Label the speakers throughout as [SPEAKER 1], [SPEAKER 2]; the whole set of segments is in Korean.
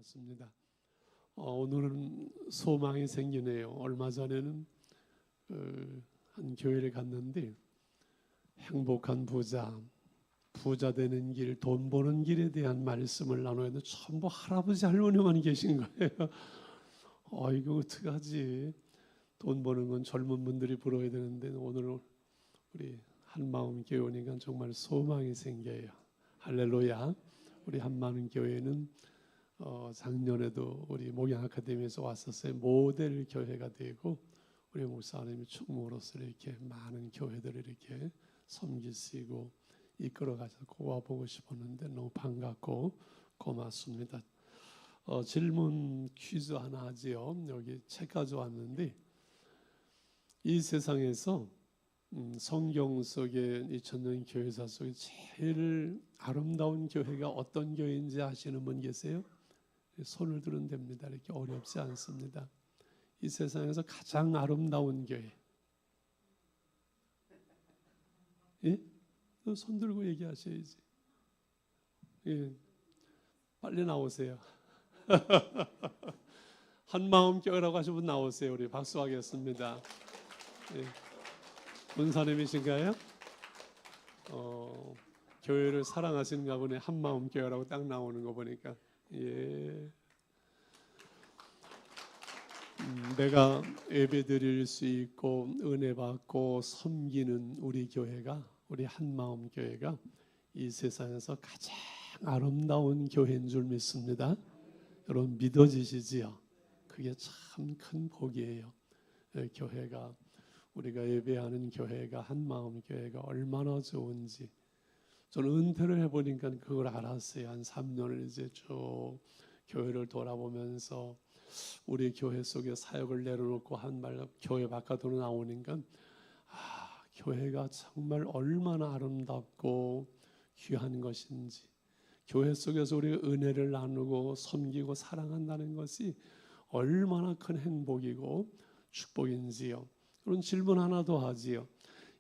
[SPEAKER 1] 반갑습니다. 오늘은 소망이 생기네요. 얼마 전에는 한 교회를 갔는데 행복한 부자 되는 길, 돈 버는 길에 대한 말씀을 나누는데 전부 할아버지 할머니만 계신 거예요. 이거 어떡하지? 돈 버는 건 젊은 분들이 벌어야 되는데 오늘 우리 한마음 교회 오니까 정말 소망이 생겨요. 할렐루야. 우리 한마음 교회는 작년에도 우리 목양 아카데미에서 왔었어요. 모델 교회가 되고 우리 목사님이 총무로서 이렇게 많은 교회들을 이렇게 섬기시고 이끌어가서 고아보고 싶었는데 너무 반갑고 고맙습니다. 질문 퀴즈 하나 하지요. 여기 책 가져왔는데 이 세상에서 성경 속에 2000년 교회사 속에 제일 아름다운 교회가 어떤 교회인지 아시는 분 계세요? 손을 들으면 됩니다. 이렇게 어렵지 않습니다. 이 세상에서 가장 아름다운 교회. 예? 손 들고 얘기하셔야지. 예. 빨리 나오세요. 한마음 교회라고 하신 분 나오세요. 우리 박수하겠습니다. 예. 문사님이신가요? 교회를 사랑하시는가 보네. 한마음 교회라고 딱 나오는 거 보니까. 예. 내가 예배 드릴 수 있고 은혜 받고 섬기는 우리 교회가, 우리 한마음 교회가 이 세상에서 가장 아름다운 교회인 줄 믿습니다. 여러분 믿어지시지요? 그게 참 큰 복이에요. 교회가, 우리가 예배하는 교회가, 한마음 교회가 얼마나 좋은지 저는 은퇴를 해보니까 그걸 알았어요. 한 3년을 이제 쭉 교회를 돌아보면서 우리 교회 속에 사역을 내려놓고 한 말 교회 바깥으로 나오니까 교회가 정말 얼마나 아름답고 귀한 것인지, 교회 속에서 우리가 은혜를 나누고 섬기고 사랑한다는 것이 얼마나 큰 행복이고 축복인지요. 그런 질문 하나 더 하지요.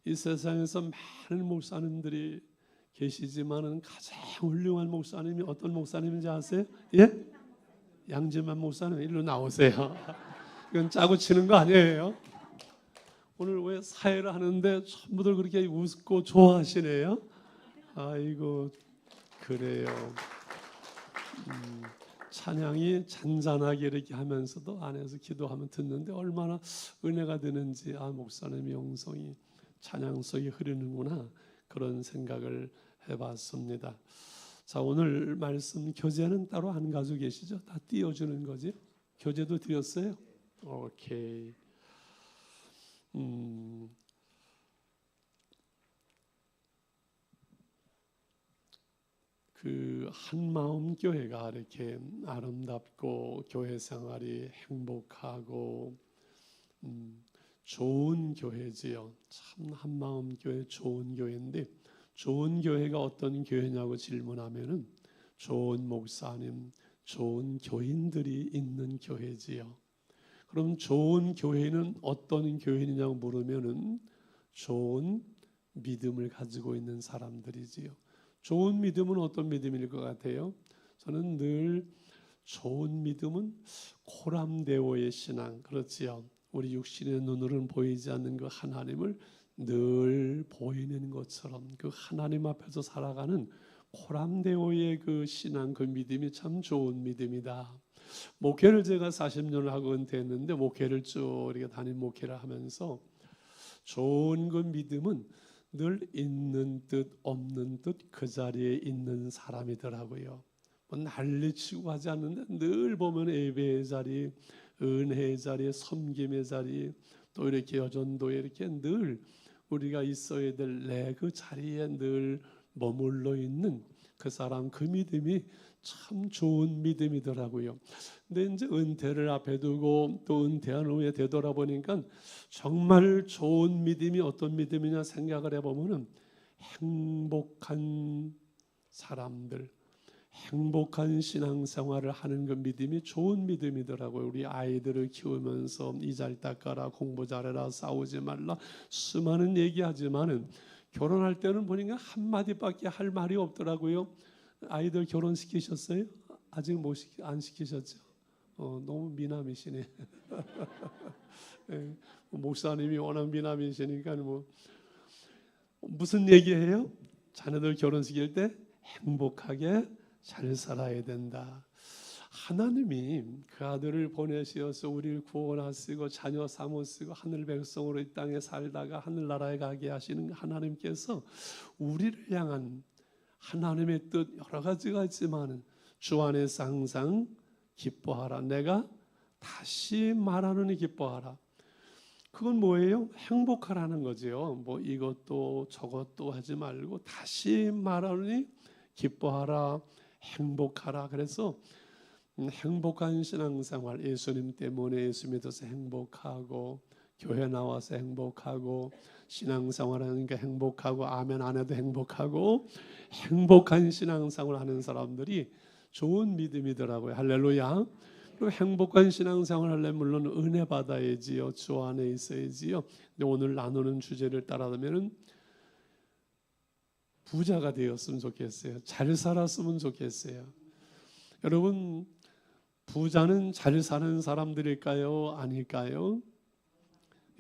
[SPEAKER 1] 이 세상에서 많은 목사님들이 계시지만은 가장 훌륭한 목사님이 어떤 목사님인지 아세요? 예? 양재만 목사님 일로 나오세요. 이건 짜고 치는 거 아니에요? 오늘 왜 사회를 하는데 전부들 그렇게 웃고 좋아하시네요? 아이고 그래요. 찬양이 잔잔하게 이렇게 하면서도 안에서 기도하면 듣는데 얼마나 은혜가 되는지, 목사님의 영성이 찬양 속에 흐르는구나, 그런 생각을 해봤습니다. 자, 오늘 말씀 교재는 따로 안 가지고 계시죠? 다 띄워주는 거지? 교재도 드렸어요? 오케이. 그 한마음 교회가 이렇게 아름답고 교회 생활이 행복하고 좋은 교회지요. 참 한마음 교회 좋은 교회인데, 좋은 교회가 어떤 교회냐고 질문하면은 좋은 목사님, 좋은 교인들이 있는 교회지요. 그럼 좋은 교회는 어떤 교회냐고 물으면은 좋은 믿음을 가지고 있는 사람들이지요. 좋은 믿음은 어떤 믿음일 것 같아요? 저는 늘 좋은 믿음은 코람데오의 신앙, 그렇지요. 우리 육신의 눈으로는 보이지 않는 그 하나님을 늘 보이는 것처럼 그 하나님 앞에서 살아가는 코람데오의 그 신앙, 그 믿음이 참 좋은 믿음이다. 목회를 제가 40년을 하고 은퇴했는데 목회를 쭉 이렇게 담임 목회를 하면서 좋은 그 믿음은 늘 있는 듯 없는 듯 그 자리에 있는 사람이더라고요. 뭐 난리치고 하지 않는데 늘 보면 예배의 자리, 은혜의 자리, 섬김의 자리, 또 이렇게 여전도에 이렇게 늘 우리가 있어야 될 내 그 자리에 늘 머물러 있는 그 사람, 그 믿음이 참 좋은 믿음이더라고요. 근데 이제 은퇴를 앞에 두고 또 은퇴한 후에 되돌아보니까 정말 좋은 믿음이 어떤 믿음이냐 생각을 해보면은 행복한 사람들, 행복한 신앙생활을 하는 그 믿음이 좋은 믿음이더라고요. 우리 아이들을 키우면서 이 잘 닦아라, 공부 잘해라, 싸우지 말라, 수많은 얘기하지만은 결혼할 때는 보니까 한마디밖에 할 말이 없더라고요. 아이들 결혼시키셨어요? 아직 안 시키셨죠? 너무 미남이시네. 예, 목사님이 워낙 미남이시니까 뭐 무슨 얘기해요? 자녀들 결혼시킬 때 행복하게 잘 살아야 된다. 하나님이 그 아들을 보내시어서 우리를 구원하시고 자녀 삼으시고 하늘 백성으로 이 땅에 살다가 하늘나라에 가게 하시는 하나님께서 우리를 향한 하나님의 뜻 여러 가지가 있지만 주 안에서 항상 기뻐하라. 내가 다시 말하노니 기뻐하라. 그건 뭐예요? 행복하라는 거죠. 뭐 이것도 저것도 하지 말고 다시 말하노니 기뻐하라, 행복하라. 그래서 행복한 신앙생활, 예수님 때문에 예수 믿어서 행복하고 교회 나와서 행복하고 신앙생활 하니까 행복하고 아멘 안 해도 행복하고 행복한 신앙생활 하는 사람들이 좋은 믿음이더라고요. 할렐루야. 그리고 행복한 신앙생활 하려면 물론 은혜 받아야지요. 주 안에 있어야지요. 근데 오늘 나누는 주제를 따라하면 부자가 되었으면 좋겠어요. 잘 살았으면 좋겠어요. 여러분, 부자는 잘 사는 사람들일까요? 아닐까요?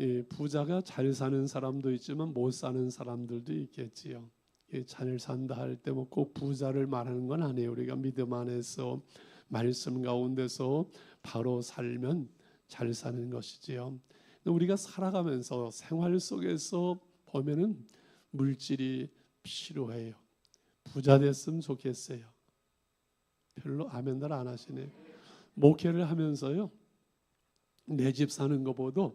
[SPEAKER 1] 예, 부자가 잘 사는 사람도 있지만 못 사는 사람들도 있겠지요. 예, 잘 산다 할 때 뭐 꼭 부자를 말하는 건 아니에요. 우리가 믿음 안에서 말씀 가운데서 바로 살면 잘 사는 것이지요. 우리가 살아가면서 생활 속에서 보면은 물질이 필요해요. 부자 됐으면 좋겠어요. 별로 아멘들 안 하시네. 목회를 하면서요, 내 집 사는 것보다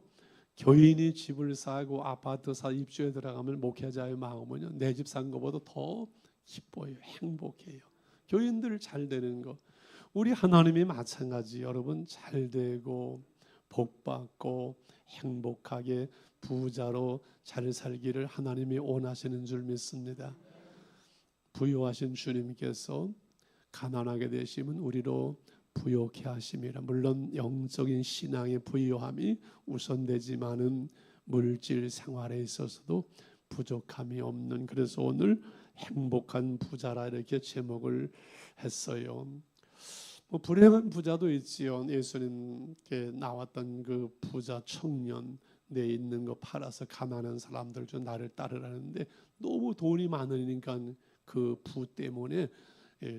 [SPEAKER 1] 교인이 집을 사고 아파트 사 입주에 들어가면 목회자의 마음은요, 내 집 산 것보다 더 기뻐요. 행복해요. 교인들 잘 되는 거. 우리 하나님이 마찬가지. 여러분 잘 되고 복 받고 행복하게 부자로 잘 살기를 하나님이 원하시는 줄 믿습니다. 부유하신 주님께서 가난하게 되시면 우리로 부욕해 하심이라. 물론 영적인 신앙의 부유함이 우선되지만은 물질 생활에 있어서도 부족함이 없는, 그래서 오늘 행복한 부자라 이렇게 제목을 했어요. 뭐 불행한 부자도 있지요. 예수님께 나왔던 그 부자 청년, 내 있는 거 팔아서 가난한 사람들 좀 나를 따르라는데 너무 돈이 많으니까 그 부 때문에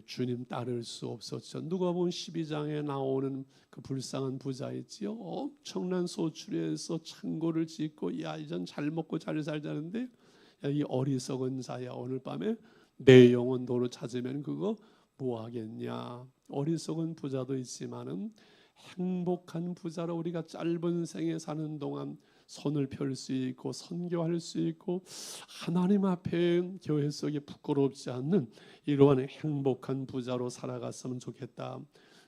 [SPEAKER 1] 주님 따를 수 없었죠. 누가복음 12장에 나오는 그 불쌍한 부자 있지요. 엄청난 소출에서 창고를 짓고 야 이젠 잘 먹고 잘 살자는데 야, 이 어리석은 자야, 오늘 밤에 내 영혼 도로 찾으면 그거 뭐 하겠냐. 어리석은 부자도 있지만은 행복한 부자로 우리가 짧은 생에 사는 동안 손을 펼 수 있고 선교할 수 있고 하나님 앞에 교회 속에 부끄럽지 않는 이러한 행복한 부자로 살아갔으면 좋겠다.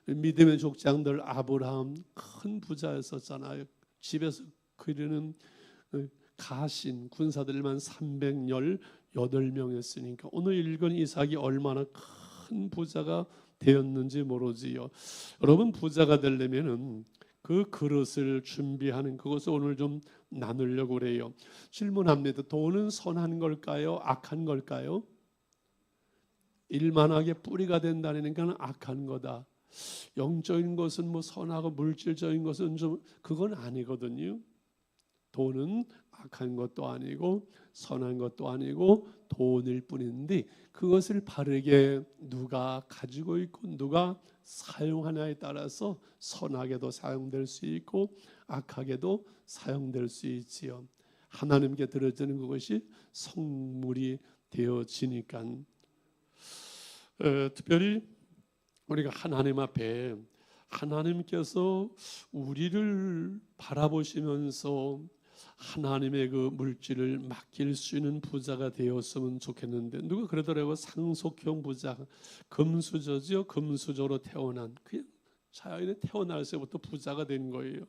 [SPEAKER 1] 믿음의 족장들 아브라함 큰 부자였었잖아요. 집에서 그리는 가신 군사들만 318명이었으니까 오늘 읽은 이삭이 얼마나 큰 부자가 되었는지 모르지요. 여러분 부자가 되려면은 그 그릇을 준비하는 그것을 오늘 좀 나누려고 그래요. 질문합니다. 돈은 선한 걸까요? 악한 걸까요? 일만하게 뿌리가 된다니까 악한 거다. 영적인 것은 뭐 선하고 물질적인 것은 좀 그건 아니거든요. 돈은 악한 것도 아니고 선한 것도 아니고 돈일 뿐인데 그것을 바르게 누가 가지고 있고 누가 사용하냐에 따라서 선하게도 사용될 수 있고 악하게도 사용될 수 있지요. 하나님께 드려지는 그것이 성물이 되어지니까 특별히 우리가 하나님 앞에 하나님께서 우리를 바라보시면서 하나님의 그 물질을 맡길 수 있는 부자가 되었으면 좋겠는데 누가 그러더라고요. 상속형 부자, 금수저죠. 금수저로 태어난 그냥 자연에 태어날 때부터 부자가 된 거예요.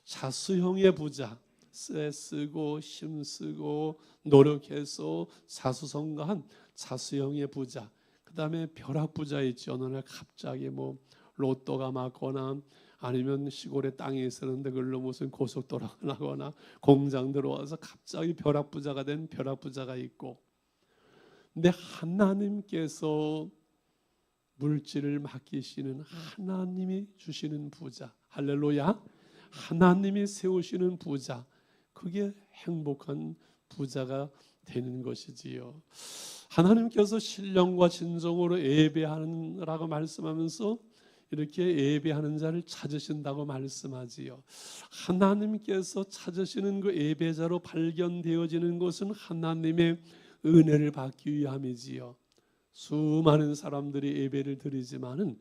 [SPEAKER 1] 자수형의 부자, 쓰고 힘쓰고 노력해서 사수성가한 자수형의 부자. 그 다음에 벼락 부자 있죠. 어느 날 갑자기 뭐 로또가 맞거나 아니면 시골에 땅이 있었는데 그걸로 무슨 고속도로가 나거나 공장 들어와서 갑자기 벼락부자가 된 벼락부자가 있고, 근데 하나님께서 물질을 맡기시는 하나님이 주시는 부자, 할렐루야, 하나님이 세우시는 부자, 그게 행복한 부자가 되는 것이지요. 하나님께서 신령과 진정으로 예배하라고 말씀하면서 이렇게 예배하는 자를 찾으신다고 말씀하지요. 하나님께서 찾으시는 그 예배자로 발견되어지는 것은 하나님의 은혜를 받기 위함이지요. 수많은 사람들이 예배를 드리지만은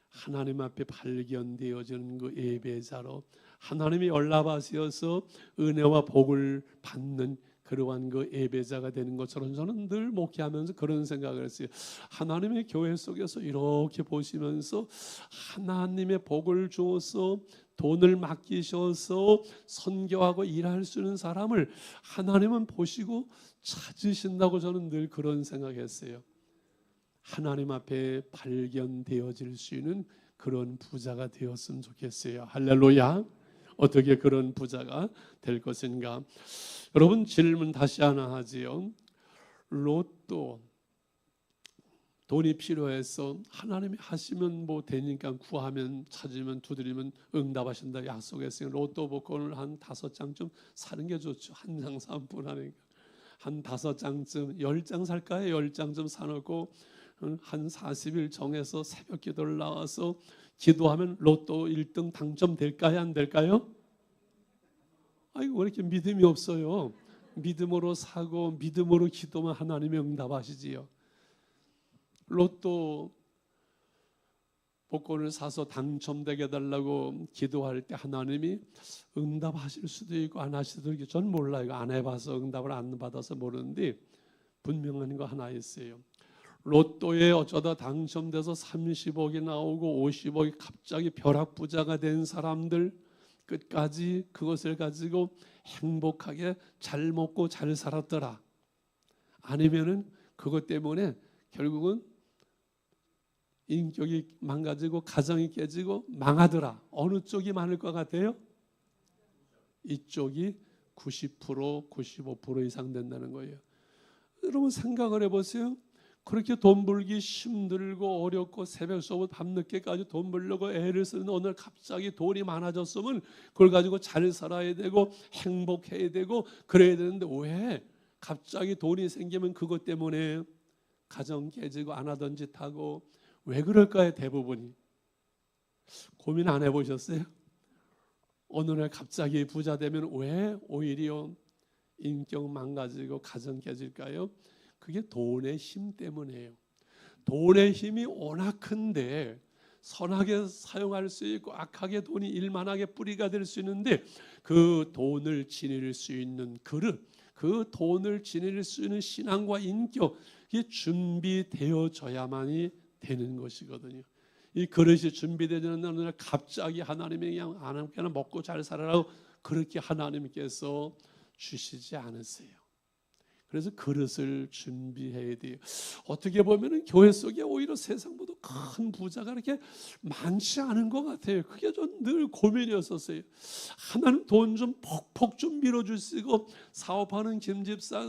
[SPEAKER 1] 하나님 앞에 발견되어지는 그 예배자로 하나님이 연락하셔서 은혜와 복을 받는 그러한 그 예배자가 되는 것처럼 저는 늘 목회하면서 그런 생각을 했어요. 하나님의 교회 속에서 이렇게 보시면서 하나님의 복을 주어서 돈을 맡기셔서 선교하고 일할 수 있는 사람을 하나님은 보시고 찾으신다고 저는 늘 그런 생각했어요. 하나님 앞에 발견되어질 수 있는 그런 부자가 되었으면 좋겠어요. 할렐루야. 어떻게 그런 부자가 될 것인가? 여러분, 질문 다시 하나 하지요. 로또 돈이 필요해서 하나님이 하시면 뭐 되니까 구하면 찾으면 두드리면 응답하신다 약속했으니 로또 복권을 한 5장쯤 사는 게 좋죠. 한 장 사면 불안하니까 한 5장쯤 10장 살까요? 10장쯤 사놓고 한 40일 정해서 새벽 기도를 나와서 기도하면 로또 1등 당첨될까요? 안 될까요? 아이고, 왜 이렇게 믿음이 없어요? 믿음으로 사고 믿음으로 기도만 하나님이 응답하시지요. 로또 복권을 사서 당첨되게 해달라고 기도할 때 하나님이 응답하실 수도 있고 안 하실 수도 있고 전 몰라요. 안 해봐서 응답을 안 받아서 모르는데 분명한 거 하나 있어요. 로또에 어쩌다 당첨돼서 30억이 나오고 50억이 갑자기 벼락부자가 된 사람들, 끝까지 그것을 가지고 행복하게 잘 먹고 잘 살았더라. 아니면은 그것 때문에 결국은 인격이 망가지고 가정이 깨지고 망하더라. 어느 쪽이 많을 것 같아요? 이쪽이 90%, 95% 이상 된다는 거예요. 여러분 생각을 해보세요. 그렇게 돈 벌기 힘들고 어렵고 새벽 수업을 밤늦게까지 돈 벌려고 애를 쓰는 오늘 갑자기 돈이 많아졌으면 그걸 가지고 잘 살아야 되고 행복해야 되고 그래야 되는데 왜 갑자기 돈이 생기면 그것 때문에 가정 깨지고 안 하던 짓 하고 왜 그럴까요? 대부분이 고민 안 해보셨어요? 어느 날 갑자기 부자 되면 왜 오히려 인격 망가지고 가정 깨질까요? 그게 돈의 힘 때문이에요. 돈의 힘이 워낙 큰데 선하게 사용할 수 있고 악하게 돈이 일만하게 뿌리가 될 수 있는데 그 돈을 지닐 수 있는 그릇, 그 돈을 지닐 수 있는 신앙과 인격, 이게 준비되어져야만이 되는 것이거든요. 이 그릇이 준비되는 어느 날 갑자기 하나님이 그냥 하나님께나 먹고 잘 살아라고 그렇게 하나님께서 주시지 않으세요. 그래서 그릇을 준비해야 돼요. 어떻게 보면 교회 속에 오히려 세상보다 큰 부자가 그렇게 많지 않은 것 같아요. 그게 좀 늘 고민이었었어요. 하나님 돈 좀 퍽퍽 좀 밀어주시고 사업하는 김집사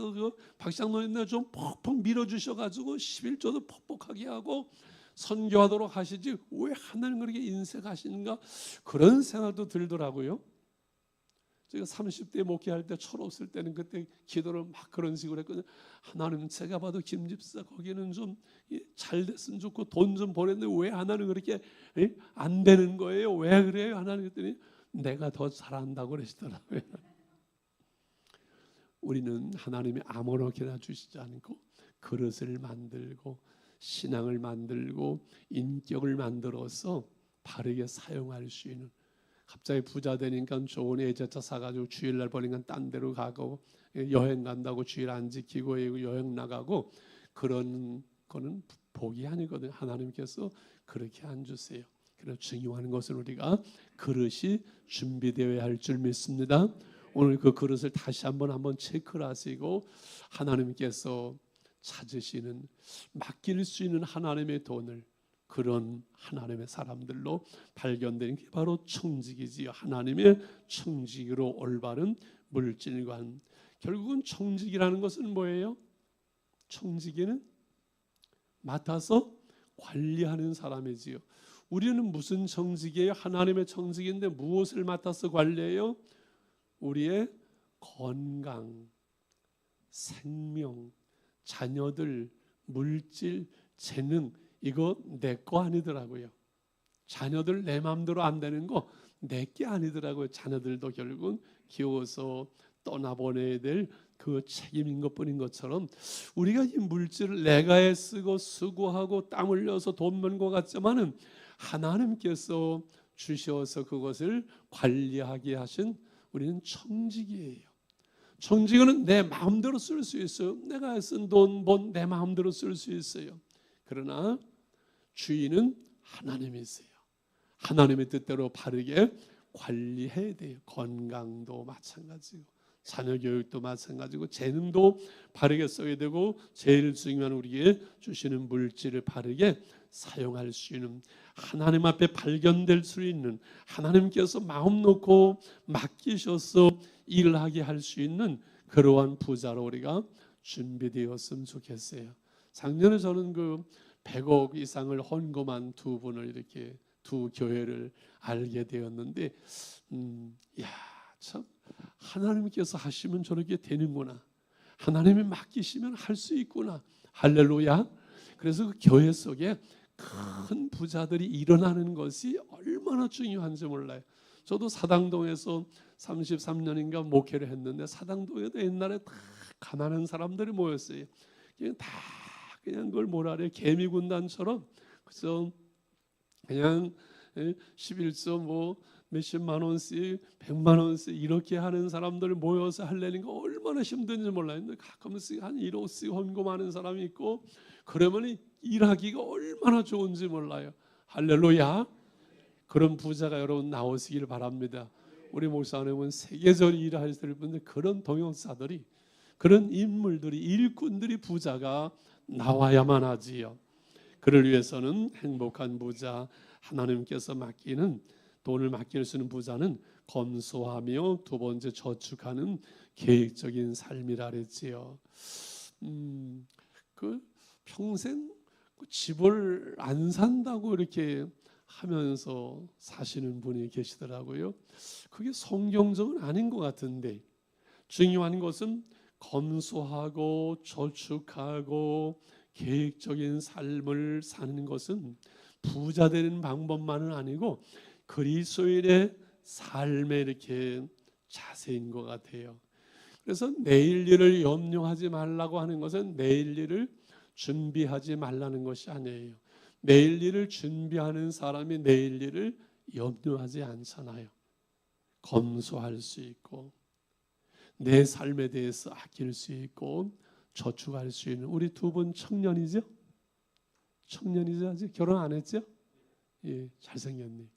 [SPEAKER 1] 박장로님들 좀 퍽퍽 밀어주셔가지고 11조도 퍽퍽하게 하고 선교하도록 하시지 왜 하나님 그렇게 인색하시는가 그런 생각도 들더라고요. 제가 30대 목회할 때 철없을 때는 그때 기도를 막 그런 식으로 했거든요. 하나님 제가 봐도 김집사 거기는 좀 잘 됐으면 좋고 돈 좀 벌었는데 왜 하나님 그렇게 안 되는 거예요? 왜 그래요? 하나님 그랬더니 내가 더 잘한다고 그러시더라고요. 우리는 하나님이 아무렇게나 주시지 않고 그릇을 만들고 신앙을 만들고 인격을 만들어서 바르게 사용할 수 있는 갑자기 부자 되니까 좋은 외제차 사가지고 주일날 보니까 딴 데로 가고 여행 간다고 주일 안 지키고 여행 나가고 그런 거는 복이 아니거든요. 하나님께서 그렇게 안 주세요. 그래서 중요한 것은 우리가 그릇이 준비되어야 할 줄 믿습니다. 오늘 그 그릇을 다시 한번 체크를 하시고 하나님께서 찾으시는 맡길 수 있는 하나님의 돈을 그런 하나님의 사람들로 발견되는 게 바로 청직이지요. 하나님의 청직으로 올바른 물질관. 결국은 청직이라는 것은 뭐예요? 청지기는 맡아서 관리하는 사람이지요. 우리는 무슨 청직이에요? 하나님의 청직인데 무엇을 맡아서 관리해요? 우리의 건강, 생명, 자녀들, 물질, 재능, 이거 내 거 아니더라고요. 자녀들 내 마음대로 안 되는 거 내 게 아니더라고요. 자녀들도 결국은 키워서 떠나보내야 될 그 책임인 것뿐인 것처럼 우리가 이 물질을 내가 애쓰고 수고하고 땀 흘려서 돈 번 것 같지만은 하나님께서 주셔서 그것을 관리하게 하신 우리는 청직이에요. 청직은 내 마음대로 쓸 수 있어요. 내가 쓴 돈 번 내 마음대로 쓸 수 있어요. 그러나 주인은 하나님이세요. 하나님의 뜻대로 바르게 관리해야 돼요. 건강도 마찬가지고 자녀 교육도 마찬가지고 재능도 바르게 써야 되고 제일 중요한 우리에게 주시는 물질을 바르게 사용할 수 있는 하나님 앞에 발견될 수 있는 하나님께서 마음 놓고 맡기셔서 일을 하게 할 수 있는 그러한 부자로 우리가 준비되었으면 좋겠어요. 작년에 저는 그 100억 이상을 헌금한 두 분을 이렇게 두 교회를 알게 되었는데 참 하나님께서 하시면 저렇게 되는구나. 하나님이 맡기시면 할 수 있구나. 할렐루야. 그래서 그 교회 속에 큰 부자들이 일어나는 것이 얼마나 중요한지 몰라요. 저도 사당동에서 33년인가 목회를 했는데 사당동에도 옛날에 다 가난한 사람들이 모였어요. 그냥 다 그냥 그걸 뭐라 그래요? 개미군단처럼. 그래서 그냥 11조 뭐 몇십만 원씩 100만 원씩 이렇게 하는 사람들 모여서 하려니까 얼마나 힘든지 몰라요. 근데 가끔씩 한 1억씩 헌금하는 사람이 있고 그러면 일하기가 얼마나 좋은지 몰라요. 할렐루야. 그런 부자가 여러분 나오시길 바랍니다. 우리 목사님은 세계적으로 일하실 분들 그런 동역사들이 그런 인물들이 일꾼들이 부자가 나와야만 하지요. 그를 위해서는 행복한 부자 하나님께서 맡기는 돈을 맡길 수 있는 부자는 검소하며 두 번째 저축하는 계획적인 삶이라 그랬지요. 그 평생 집을 안 산다고 이렇게 하면서 사시는 분이 계시더라고요. 그게 성경적은 아닌 것 같은데 중요한 것은 검소하고 저축하고 계획적인 삶을 사는 것은 부자 되는 방법만은 아니고 그리스도인의 삶에 이렇게 자세인 것 같아요. 그래서 내일 일을 염려하지 말라고 하는 것은 내일 일을 준비하지 말라는 것이 아니에요. 내일 일을 준비하는 사람이 내일 일을 염려하지 않잖아요. 검소할 수 있고 내 삶에 대해서 아낄 수 있고 저축할 수 있는 우리 두 분 청년이죠? 청년이죠? 아직 결혼 안 했죠? 예, 잘생겼네.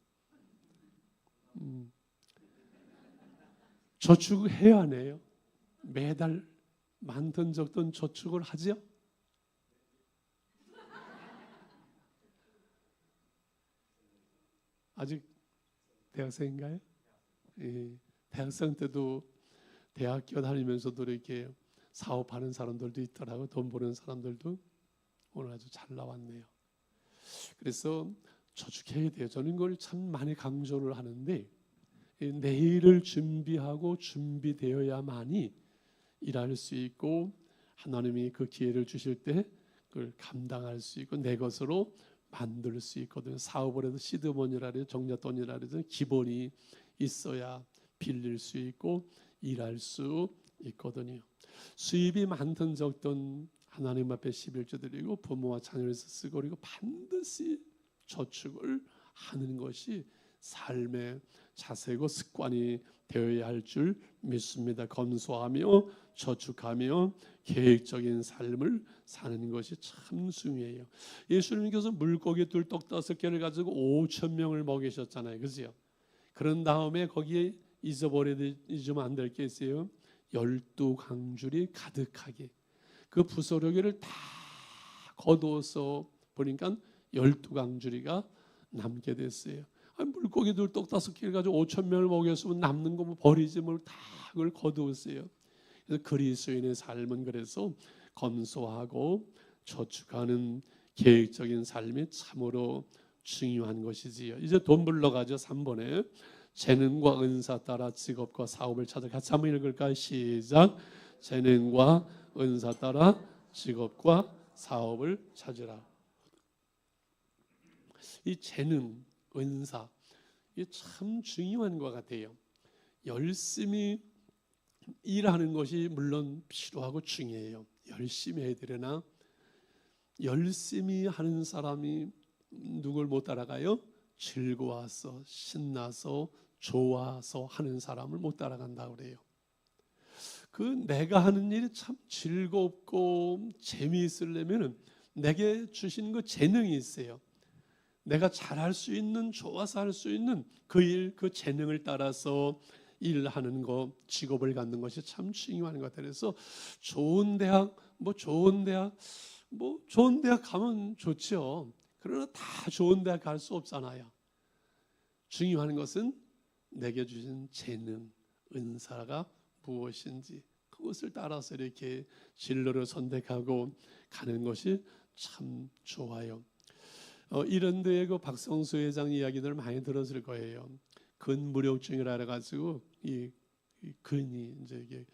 [SPEAKER 1] 저축을 해야 하네요. 매달 많든 적든 저축을 하죠? 아직 대학생인가요? 예, 대학생 때도 대학교 다니면서도 이렇게 사업하는 사람들도 있더라고요. 돈 버는 사람들도. 오늘 아주 잘 나왔네요. 그래서 저축해야 돼요. 저는 이걸 참 많이 강조를 하는데 내일을 준비하고 준비되어야만이 일할 수 있고 하나님이 그 기회를 주실 때 그걸 감당할 수 있고 내 것으로 만들 수 있거든요. 사업을 해도 시드머니라 해도 정잣돈이라 해도 기본이 있어야 빌릴 수 있고 일할 수 있거든요. 수입이 많든 적든 하나님 앞에 11조 드리고 부모와 자녀에서 쓰고 그리고 반드시 저축을 하는 것이 삶의 자세고 습관이 되어야 할 줄 믿습니다. 검소하며 저축하며 계획적인 삶을 사는 것이 참 중요해요. 예수님께서 물고기 둘 떡 5개를 가지고 5천 명을 먹이셨잖아요. 그죠? 그런 다음에 거기에 잊으면 안 될 게 있어요. 12강줄이 가득하게 그 부스러기를 다 거두어서 보니까 12강줄이가 남게 됐어요. 물고기들 떡 5개를 가지고 5천 명을 먹였으면 남는 거 뭐 버리지 뭘 다 그걸 거두었어요. 그래서 그리스도인의 삶은 그래서 검소하고 저축하는 계획적인 삶이 참으로 중요한 것이지요. 이제 돈 불러가지고 3번에 재능과 은사 따라 직업과 사업을 찾아. 같이 한번 읽을까요? 시작. 재능과 은사 따라 직업과 사업을 찾으라. 이 재능, 은사, 이게 참 중요한 것 같아요. 열심히 일하는 것이 물론 필요하고 중요해요. 열심히 해야 되려나? 열심히 하는 사람이 누굴 못 따라가요? 즐거워서, 신나서, 좋아서 하는 사람을 못 따라간다고 그래요. 그 내가 하는 일이 참 즐겁고 재미있으려면 내게 주신 그 재능이 있어요. 내가 잘할 수 있는, 좋아서 할 수 있는 그 일, 그 재능을 따라서 일하는 것, 직업을 갖는 것이 참 중요한 것 같아요. 그래서 좋은 대학 가면 좋죠. 그러나 다 좋은 대학 갈 수 없잖아요. 중요한 것은 내게 주신 재능, 은사가 무엇인지 그것을 따라서 이렇게 진로를 선택하고 가는 것이 참 좋아요. 이런 데에 그 박성수 회장 이야기들 많이 들었을 거예요. 근무력증이라 가지고 이 근이 이제 이게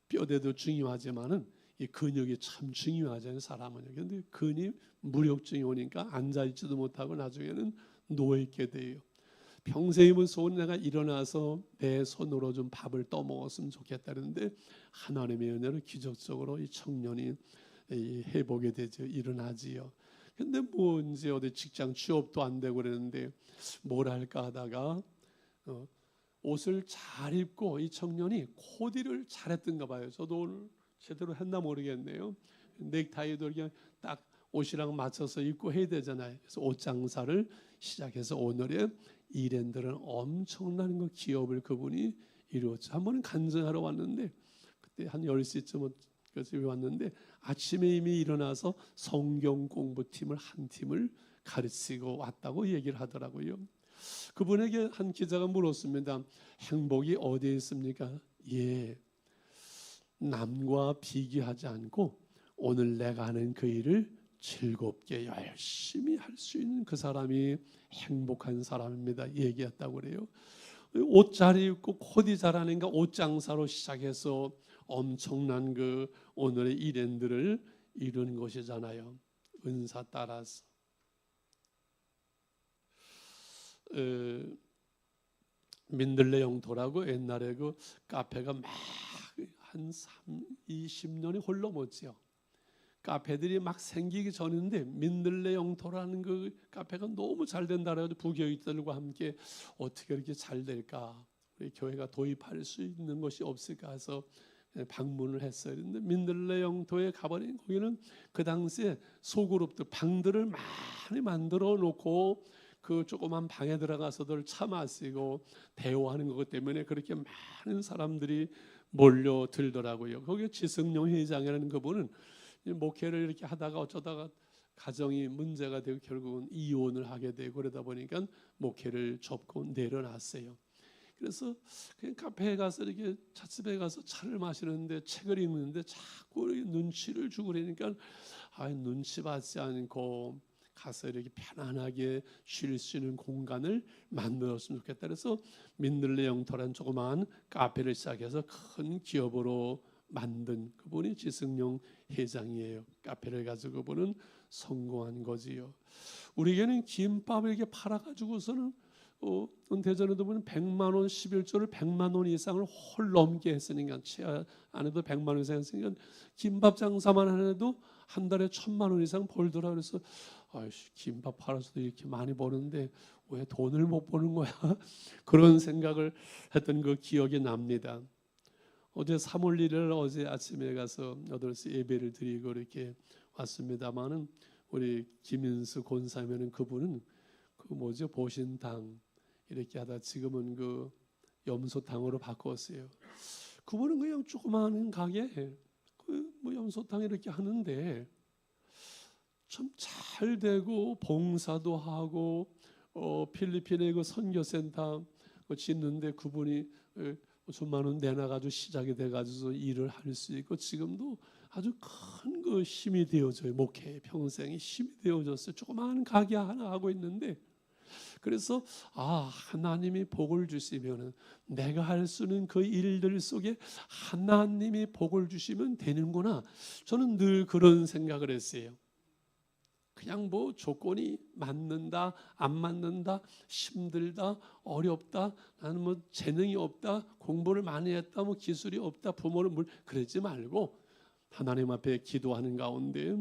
[SPEAKER 1] 뼈대도 중요하지만은 이 근육이 참 중요하잖아요, 사람은. 그런데 근이 무력증이 오니까 앉아 있지도 못하고 나중에는 누워 있게 돼요. 평생이 무서운 내가 일어나서 내 손으로 좀 밥을 떠먹었으면 좋겠다는데 하나님의 은혜로 기적적으로 이 청년이 해보게 되죠. 일어나지요. 근데 뭐 이제 어디 직장 취업도 안 되고 그랬는데 뭘 할까 하다가 옷을 잘 입고 이 청년이 코디를 잘했던가 봐요. 저도 오늘 제대로 했나 모르겠네요. 넥타이도 그냥 딱 옷이랑 맞춰서 입고 해야 되잖아요. 그래서 옷 장사를 시작해서 오늘의 이랜들은 엄청난 그 기업을 그분이 이루었죠. 한 번은 간증하러 왔는데 그때 한 10시쯤 그래서 왔는데 아침에 이미 일어나서 성경 공부팀을 한 팀을 가르치고 왔다고 얘기를 하더라고요. 그분에게 한 기자가 물었습니다. 행복이 어디에 있습니까? 예, 남과 비교하지 않고 오늘 내가 하는 그 일을 즐겁게 열심히 할 수 있는 그 사람이 행복한 사람입니다. 얘기했다고 그래요. 옷 잘 입고 코디 잘하는가 옷 장사로 시작해서 엄청난 그 오늘의 일행들을 이루는 것이잖아요. 은사 따라서. 민들레 영토라고 옛날에 그 카페가 막 한 20년이 홀로먹지요. 카페들이 막 생기기 전인데 민들레 영토라는 그 카페가 너무 잘 된다 그래가지고 부교육들과 함께 어떻게 이렇게 잘 될까? 우리 교회가 도입할 수 있는 것이 없을까 해서 방문을 했어요. 근데 민들레 영토에 가버린 거기는 그 당시에 소그룹들 방들을 많이 만들어 놓고 그 조그만 방에 들어가서들 차 마시고 대화하는 것 때문에 그렇게 많은 사람들이 몰려들더라고요. 거기 지승용 회장이라는 그분은 목회를 이렇게 하다가 어쩌다가 가정이 문제가 되고 결국은 이혼을 하게 되고 그러다 보니까 목회를 접고 내려놨어요. 그래서 그냥 카페에 가서 이렇게 찻집에 가서 차를 마시는데 책을 읽는데 자꾸 눈치를 주고 그러니까 눈치 받지 않고 가서 이렇게 편안하게 쉴 수 있는 공간을 만들었으면 좋겠다. 그래서 민들레 영토라는 조그마한 카페를 시작해서 큰 기업으로 만든 그분이 지승용 회장이에요. 카페를 가지고 그분은 성공한 거지요. 우리에게는 김밥을 이렇게 팔아가지고서는 대전에도 보면 100만 원 11조를 100만 원 이상을 홀 넘게 했으니까 안 해도 100만 원 이상 했으니까 김밥 장사만 안 해도 한 달에 1000만 원 이상 벌더라. 그래서 김밥 팔아서도 이렇게 많이 버는데 왜 돈을 못 버는 거야? 그런 생각을 했던 그 기억이 납니다. 어제 3월 1일 어제 아침에 가서 8시 예배를 드리고 이렇게 왔습니다만은 우리 김인수 권사면은 그분은 보신당 이렇게 하다 지금은 그 염소탕으로 바꿨어요. 그분은 그냥 조그마한 가게 염소탕 이렇게 하는데 참 잘 되고 봉사도 하고 필리핀에 그 선교센터 짓는데 그분이 수만 원 내놔가지고 시작이 돼가지고 일을 할 수 있고 지금도 아주 큰 그 힘이 되어져요. 목회 평생이 힘이 되어졌어요. 조그마한 가게 하나 하고 있는데, 그래서 하나님이 복을 주시면은 내가 할 수 있는 그 일들 속에 하나님이 복을 주시면 되는구나. 저는 늘 그런 생각을 했어요. 그냥 뭐 조건이 맞는다, 안 맞는다, 힘들다, 어렵다, 나는 뭐 재능이 없다, 공부를 많이 했다, 뭐 기술이 없다, 부모를 그러지 말고 하나님 앞에 기도하는 가운데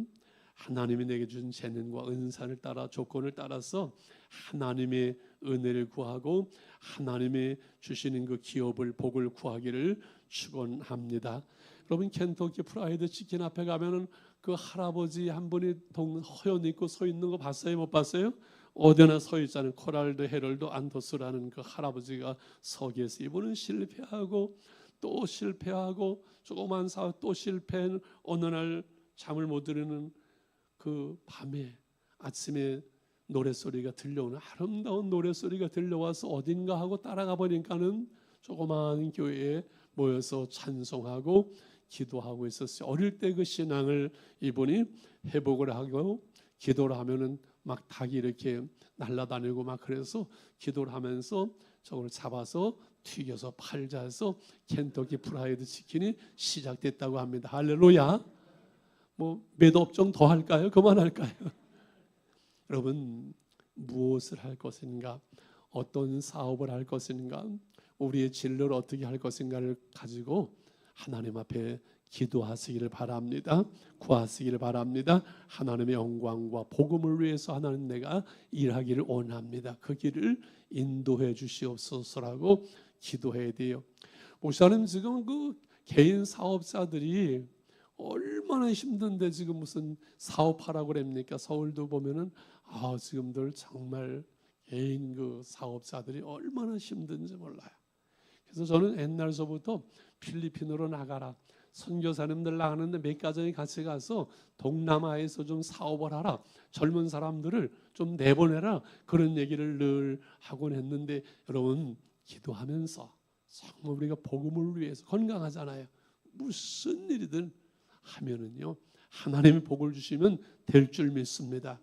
[SPEAKER 1] 하나님이 내게 준 재능과 은사를 따라 조건을 따라서 하나님의 은혜를 구하고 하나님의 주시는 그 기업을 복을 구하기를 축원합니다. 여러분, 켄터키 프라이드 치킨 앞에 가면은 그 할아버지 한 분이 허연 입고 서 있는 거 봤어요? 못 봤어요? 어디나 서 있잖아요. 코랄드 헤럴드 안토스라는 그 할아버지가 서 계세요. 이분은 실패하고 또 실패하고 조그만 사업 또 실패한 어느 날 잠을 못 이루는 그 밤에 아침에 노랫소리가 들려오는 아름다운 노랫소리가 들려와서 어딘가 하고 따라가 보니까는 조그만 교회에 모여서 찬송하고 기도하고 있었어요. 어릴 때 그 신앙을 이분이 회복을 하고 기도를 하면은 막 닭이 이렇게 날아다니고 막 그래서 기도를 하면서 저걸 잡아서 튀겨서 팔자 해서 켄터키 프라이드 치킨이 시작됐다고 합니다. 할렐루야. 뭐 몇 업종 더 할까요? 그만할까요? 여러분, 무엇을 할 것인가, 어떤 사업을 할 것인가, 우리의 진로를 어떻게 할 것인가를 가지고 하나님 앞에 기도하시기를 바랍니다. 구하시기를 바랍니다. 하나님의 영광과 복음을 위해서 하나님 내가 일하기를 원합니다. 그 길을 인도해 주시옵소서라고 기도해야 돼요. 목사님, 지금 그 개인 사업자들이 얼마나 힘든데 지금 무슨 사업하라고 그럽니까? 서울도 보면은 지금들 정말 개인 그 사업자들이 얼마나 힘든지 몰라요. 그래서 저는 옛날서부터 필리핀으로 나가라, 선교사님들 나가는데 몇 가정이 같이 가서 동남아에서 좀 사업을 하라, 젊은 사람들을 좀 내보내라, 그런 얘기를 늘 하곤 했는데, 여러분, 기도하면서 정말 우리가 복음을 위해서 건강하잖아요. 무슨 일이든 하면은요 하나님이 복을 주시면 될 줄 믿습니다.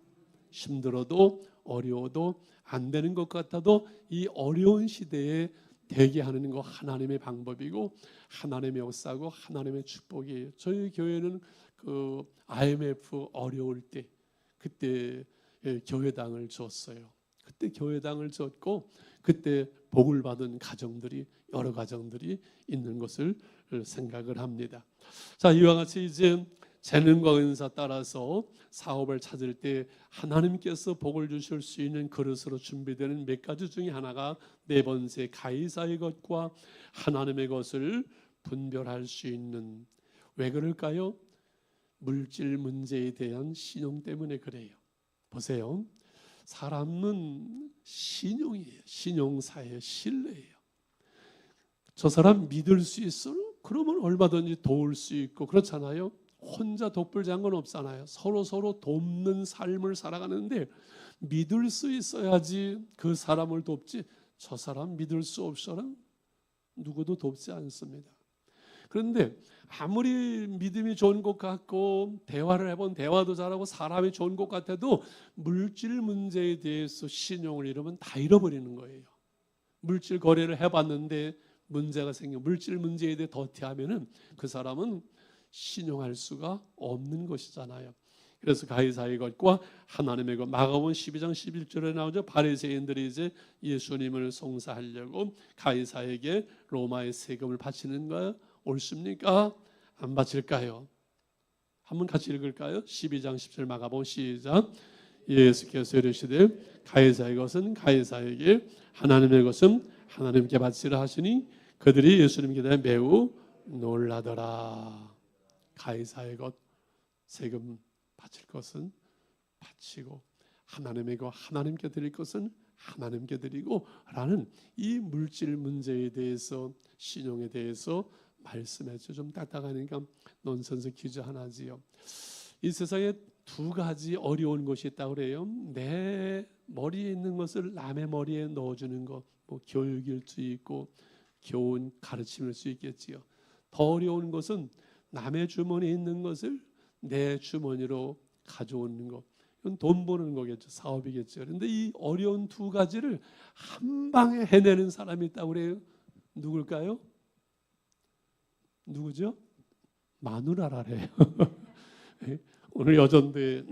[SPEAKER 1] 힘들어도 어려워도 안 되는 것 같아도 이 어려운 시대에 되게 하는 거 하나님의 방법이고 하나님의 역사고 하나님의 축복이에요. 저희 교회는 그 IMF 어려울 때 그때 교회당을 줬어요. 그때 교회당을 줬고 그때 복을 받은 가정들이 여러 가정들이 있는 것을 생각을 합니다. 자, 이와 같이 이제 재능과 은사 따라서 사업을 찾을 때 하나님께서 복을 주실 수 있는 그릇으로 준비되는 몇 가지 중에 하나가 네 번째, 가이사의 것과 하나님의 것을 분별할 수 있는. 왜 그럴까요? 물질 문제에 대한 신용 때문에 그래요. 보세요, 사람은 신용이에요. 신용사예요. 신뢰예요. 저 사람 믿을 수 있어? 그러면 얼마든지 도울 수 있고 그렇잖아요. 혼자 독불장군 없잖아요. 서로 돕는 삶을 살아가는데 믿을 수 있어야지 그 사람을 돕지, 저 사람 믿을 수 없어는 누구도 돕지 않습니다. 그런데 아무리 믿음이 좋은 것 같고 대화를 해본 대화도 잘하고 사람이 좋은 것 같아도 물질 문제에 대해서 신용을 잃으면 다 잃어버리는 거예요. 물질 거래를 해봤는데 문제가 생겨 물질 문제에 대해 더티하면은 그 사람은 신용할 수가 없는 것이잖아요. 그래서 가이사의 것과 하나님의 것, 마가복음 12장 11절에 나오죠. 바리새인들이 이제 예수님을 송사하려고 가이사에게 로마의 세금을 바치는 거 옳습니까? 안 바칠까요? 한번 같이 읽을까요? 12장 10절 마가복음 시작. 예수께서 이르시되 가이사의 것은 가이사에게, 하나님의 것은 하나님께 바치라 하시니 그들이 예수님께 대해 매우 놀라더라. 가이사의 것, 세금 바칠 것은 바치고 하나님의 것, 하나님께 드릴 것은 하나님께 드리고 라는 이 물질 문제에 대해서, 신용에 대해서 말씀했죠. 좀 딱딱하니까 논센스 퀴즈 하나지요. 이 세상에 두 가지 어려운 것이 있다고 그래요. 내 머리에 있는 것을 남의 머리에 넣어주는 것, 뭐 교육일 수 있고 교훈 가르침일 수 있겠지요. 더 어려운 것은 남의 주머니에 있는 것을 내 주머니로 가져오는 것, 이건 돈 버는 거겠죠. 사업이겠죠. 그런데 이 어려운 두 가지를 한 방에 해내는 사람이 있다고 그래요. 누굴까요? 누구죠? 마누라라래요. 오늘 여전대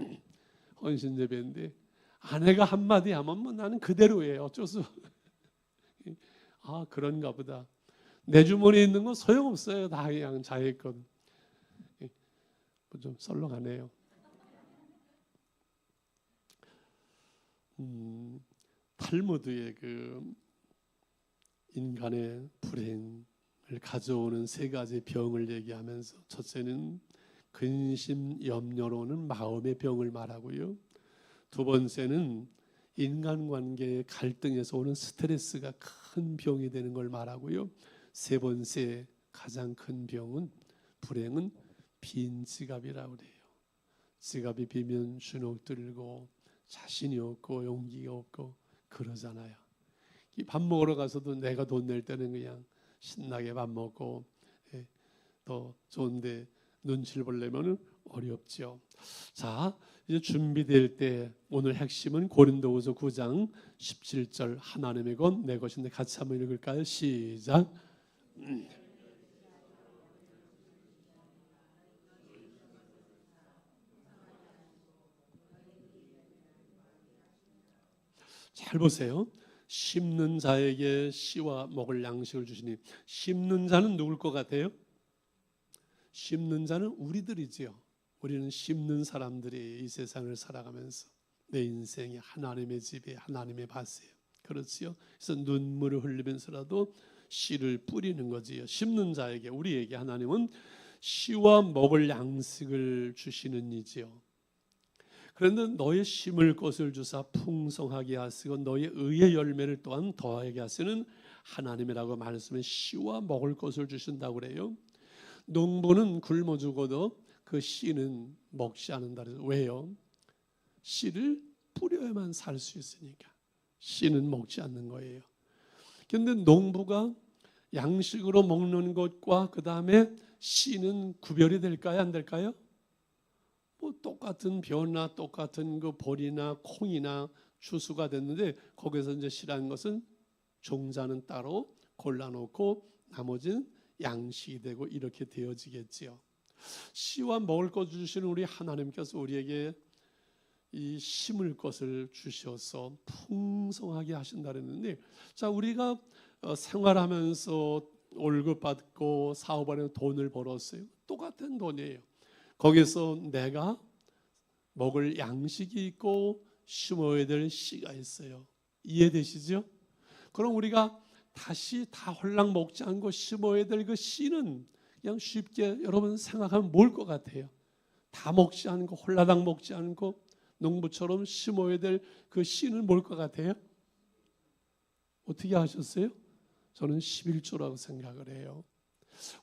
[SPEAKER 1] 헌신 예배인데 아내가 한마디 하면 뭐 나는 그대로예요. 어쩔 수. 아, 그런가 보다. 내 주머니에 있는 건 소용없어요. 다 그냥 자기 것. 좀 썰렁하네요. 탈무드의 그 인간의 불행을 가져오는 세 가지 병을 얘기하면서 첫째는 근심 염려로는 마음의 병을 말하고요. 두 번째는 인간관계의 갈등에서 오는 스트레스가 큰 병이 되는 걸 말하고요. 세 번째 가장 큰 병은 불행은 빈 지갑이라고 그래요. 지갑이 비면 주눅 들고 자신이 없고 용기가 없고 그러잖아요. 밥 먹으러 가서도 내가 돈 낼 때는 그냥 신나게 밥 먹고 더 좋은데 눈치를 보려면 어렵죠. 자, 이제 준비될 때 오늘 핵심은 고린도후서 9장 17절 하나님의 것 내 것인데 같이 한번 읽을까요? 시작. 잘 보세요. 심는 자에게 씨와 먹을 양식을 주시니 심는 자는 누굴 것 같아요? 심는 자는 우리들이지요. 우리는 심는 사람들이 이 세상을 살아가면서 내 인생이 하나님의 집에 하나님의 밭이에요. 그렇지요. 그래서 눈물을 흘리면서라도 씨를 뿌리는 거지요. 심는 자에게 우리에게 하나님은 씨와 먹을 양식을 주시는 이지요. 그런데 너의 심을 것을 주사 풍성하게 하시고 너의 의의 열매를 또한 더하게 하시는 하나님이라고 말씀해 씨와 먹을 것을 주신다고 그래요. 농부는 굶어 죽어도 그 씨는 먹지 않는다 그래서 왜요? 씨를 뿌려야만 살 수 있으니까 씨는 먹지 않는 거예요. 그런데 농부가 양식으로 먹는 것과 그 다음에 씨는 구별이 될까요? 안 될까요? 뭐 똑같은 벼나 똑같은 그 보리나 콩이나 추수가 됐는데 거기서 이제 씨라는 것은 종자는 따로 골라놓고 나머지는 양식이 되고 이렇게 되어지겠지요. 씨와 먹을 것 주시는 우리 하나님께서 우리에게 이 심을 것을 주셔서 풍성하게 하신다 그랬는데, 자 우리가 생활하면서 월급 받고 사업하는 돈을 벌었어요. 똑같은 돈이에요. 거기서 내가 먹을 양식이 있고 심어야 될 씨가 있어요. 이해되시죠? 그럼 우리가 다시 다 홀랑 먹지 않고 심어야 될 그 씨는 그냥 쉽게 여러분 생각하면 뭘 것 같아요? 다 먹지 않고 홀라당 먹지 않고 농부처럼 심어야 될 그 씨는 뭘 것 같아요? 어떻게 하셨어요? 저는 11조라고 생각을 해요.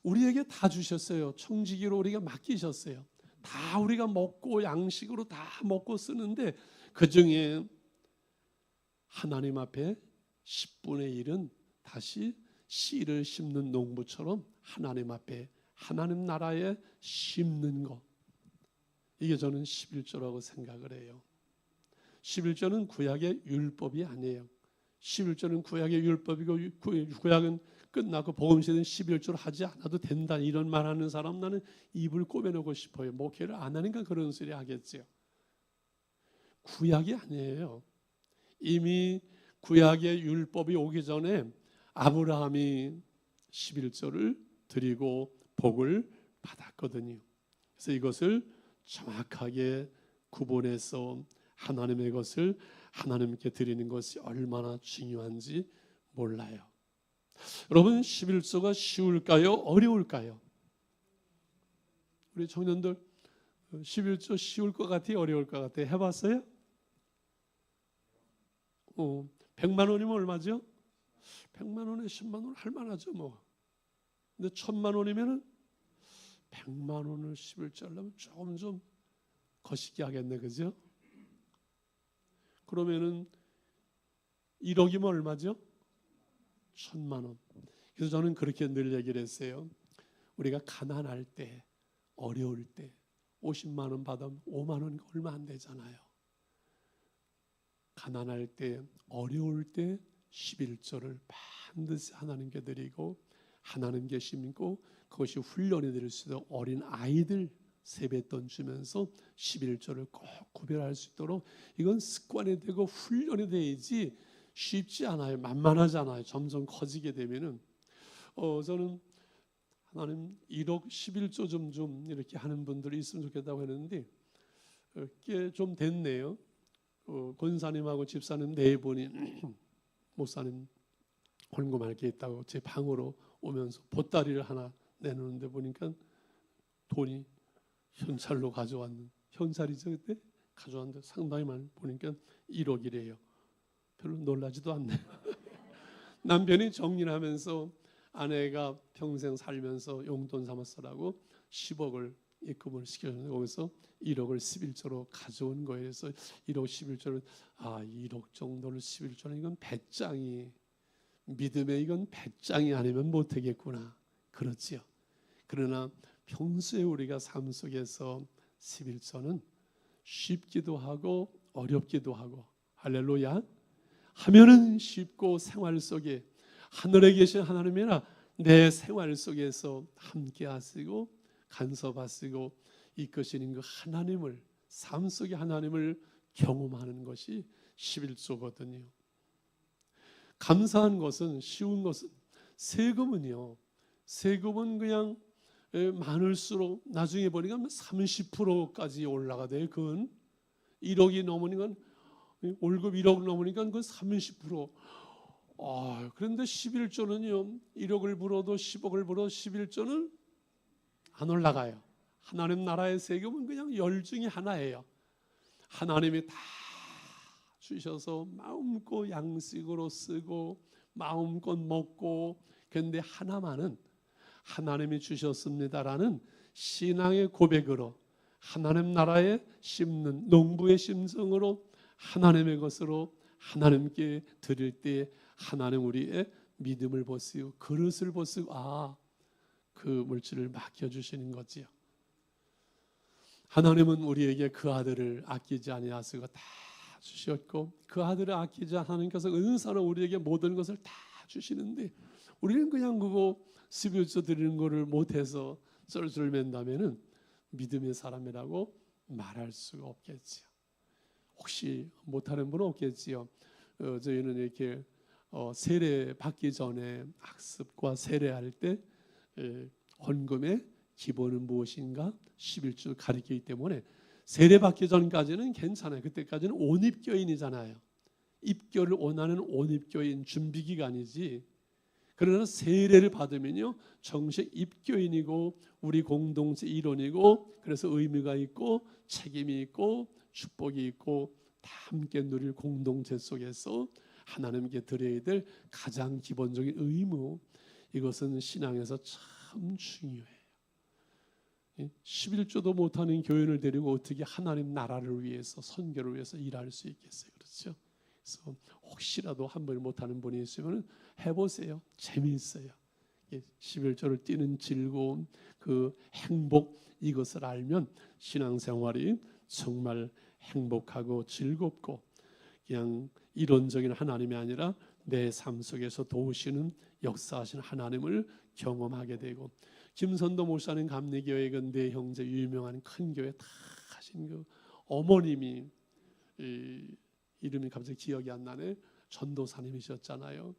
[SPEAKER 1] 우리에게 다 주셨어요. 청지기로 우리가 맡기셨어요. 다 우리가 먹고 양식으로 다 먹고 쓰는데 그중에 하나님 앞에 10분의 1은 다시 씨를 심는 농부처럼 하나님 앞에 하나님 나라에 심는 것, 이게 저는 11조라고 생각을 해요. 11조는 구약의 율법이 아니에요. 11조는 구약의 율법이고 구약은 끝나고 복음시대는 11조를 하지 않아도 된다 이런 말하는 사람 나는 입을 꼬매놓고 싶어요. 목회를 안 하니까 그런 소리 하겠죠. 구약이 아니에요. 이미 구약의 율법이 오기 전에 아브라함이 11조를 드리고 복을 받았거든요. 그래서 이것을 정확하게 구분해서 하나님의 것을 하나님께 드리는 것이 얼마나 중요한지 몰라요. 여러분 11조가 쉬울까요? 어려울까요? 우리 청년들 11조 쉬울 것 같아요? 어려울 것 같아요? 해봤어요? 100만 원이면 얼마죠? 100만 원에 10만 원 할만하죠 뭐. 근데 1000만 원이면은 100만 원을 11조 하려면 조금 좀 거시기 하겠네, 그죠? 그러면은 1억이면 얼마죠? 1000만 원. 그래서 저는 그렇게 늘 얘기를 했어요. 우리가 가난할 때 어려울 때 50만 원 받으면 5만 원 얼마 안 되잖아요. 가난할 때, 어려울 때 11조를 반드시 하나님께 드리고, 하나님께 심고, 그것이 훈련이 될 수 있도록 어린 아이들 세뱃돈 주면서 11조를 꼭 구별할 수 있도록, 이건 습관이 되고 훈련이 돼야지 쉽지 않아요. 만만하지 않아요. 점점 커지게 되면은 저는 하나님 1억 11조 좀 이렇게 하는 분들이 있으면 좋겠다고 했는데 꽤 좀 됐네요. 권사님하고 집사님 네 분이 목사님 헌금할 게 있다고 제 방으로 오면서 보따리를 하나 내놓는데 보니까 돈이 현찰로 가져왔는, 현찰이죠 그때? 가져왔는데 상당히 많이 보니까 1억이래요. 별로 놀라지도 않네요. 남편이 정리를 하면서 아내가 평생 살면서 용돈 삼아 쓰라고 10억을 입금을 시켜줬는데 거기서 1억을 11조로 가져온 거예요. 그래서 1억 11조를 1억 정도를 11조는 이건 배짱이, 믿음에 이건 배짱이 아니면 못하겠구나. 그렇지요. 그러나 평소에 우리가 삶 속에서 11조는 쉽기도 하고 어렵기도 하고, 할렐루야, 하면은 쉽고 생활 속에 하늘에 계신 하나님이나 내 생활 속에서 함께 하시고 간섭하시고 이끄시는 그 하나님을, 삶 속의 하나님을 경험하는 것이 11조거든요. 감사한 것은, 쉬운 것은, 세금은요, 세금은 그냥 많을수록 나중에 보니까 30%까지 올라가대요. 그건 1억이 넘으니까, 월급 1억 넘으니까 그건 30%. 그런데 11조는요, 1억을 불어도 10억을 불어도 11조는 안 올라가요. 하나님 나라의 세금은 그냥 열 중에 하나예요. 하나님이 다 주셔서 마음껏 양식으로 쓰고 마음껏 먹고, 그런데 하나만은 하나님이 주셨습니다라는 신앙의 고백으로, 하나님 나라에 심는 농부의 심성으로 하나님의 것으로 하나님께 드릴 때 하나님 우리의 믿음을 보시고 그릇을 보시고 그 물질을 맡겨주시는 거지요. 하나님은 우리에게 그 아들을 아끼지 아니하시고 다 주셨고, 그 아들을 아끼지 하나님께서 은사로 우리에게 모든 것을 다 주시는데 우리는 그냥 그거 11조 드리는 거를 못해서 쩔쩔 맨다면은 믿음의 사람이라고 말할 수가 없겠지요. 혹시 못하는 분은 없겠지요. 저희는 이렇게 세례 받기 전에 학습과 세례할 때 헌금의 기본은 무엇인가 11조 가르치기 때문에 세례 받기 전까지는 괜찮아요. 그때까지는 온입교인이잖아요. 입교를 원하는 온입교인 준비 기간이지. 그러나 세례를 받으면요, 정식 입교인이고 우리 공동체 일원이고, 그래서 의미가 있고 책임이 있고 축복이 있고 다 함께 누릴 공동체 속에서 하나님께 드려야 될 가장 기본적인 의무, 이것은 신앙에서 참 중요해요. 11조도 못하는 교인을 데리고 어떻게 하나님 나라를 위해서, 선교를 위해서 일할 수 있겠어요? 그렇죠? 그래서 혹시라도 한 번 못하는 분이 있으면 해보세요. 재미있어요. 11조를 뛰는 즐거움, 그 행복, 이것을 알면 신앙생활이 정말 행복하고 즐겁고, 그냥 이론적인 하나님이 아니라 내 삶 속에서 도우시는 역사하시는 하나님을 경험하게 되고, 김선도 목사님 감리교회 네 형제 유명한 큰 교회 다 하신 그 어머님이 이름이 갑자기 기억이 안 나네. 전도사님이셨잖아요.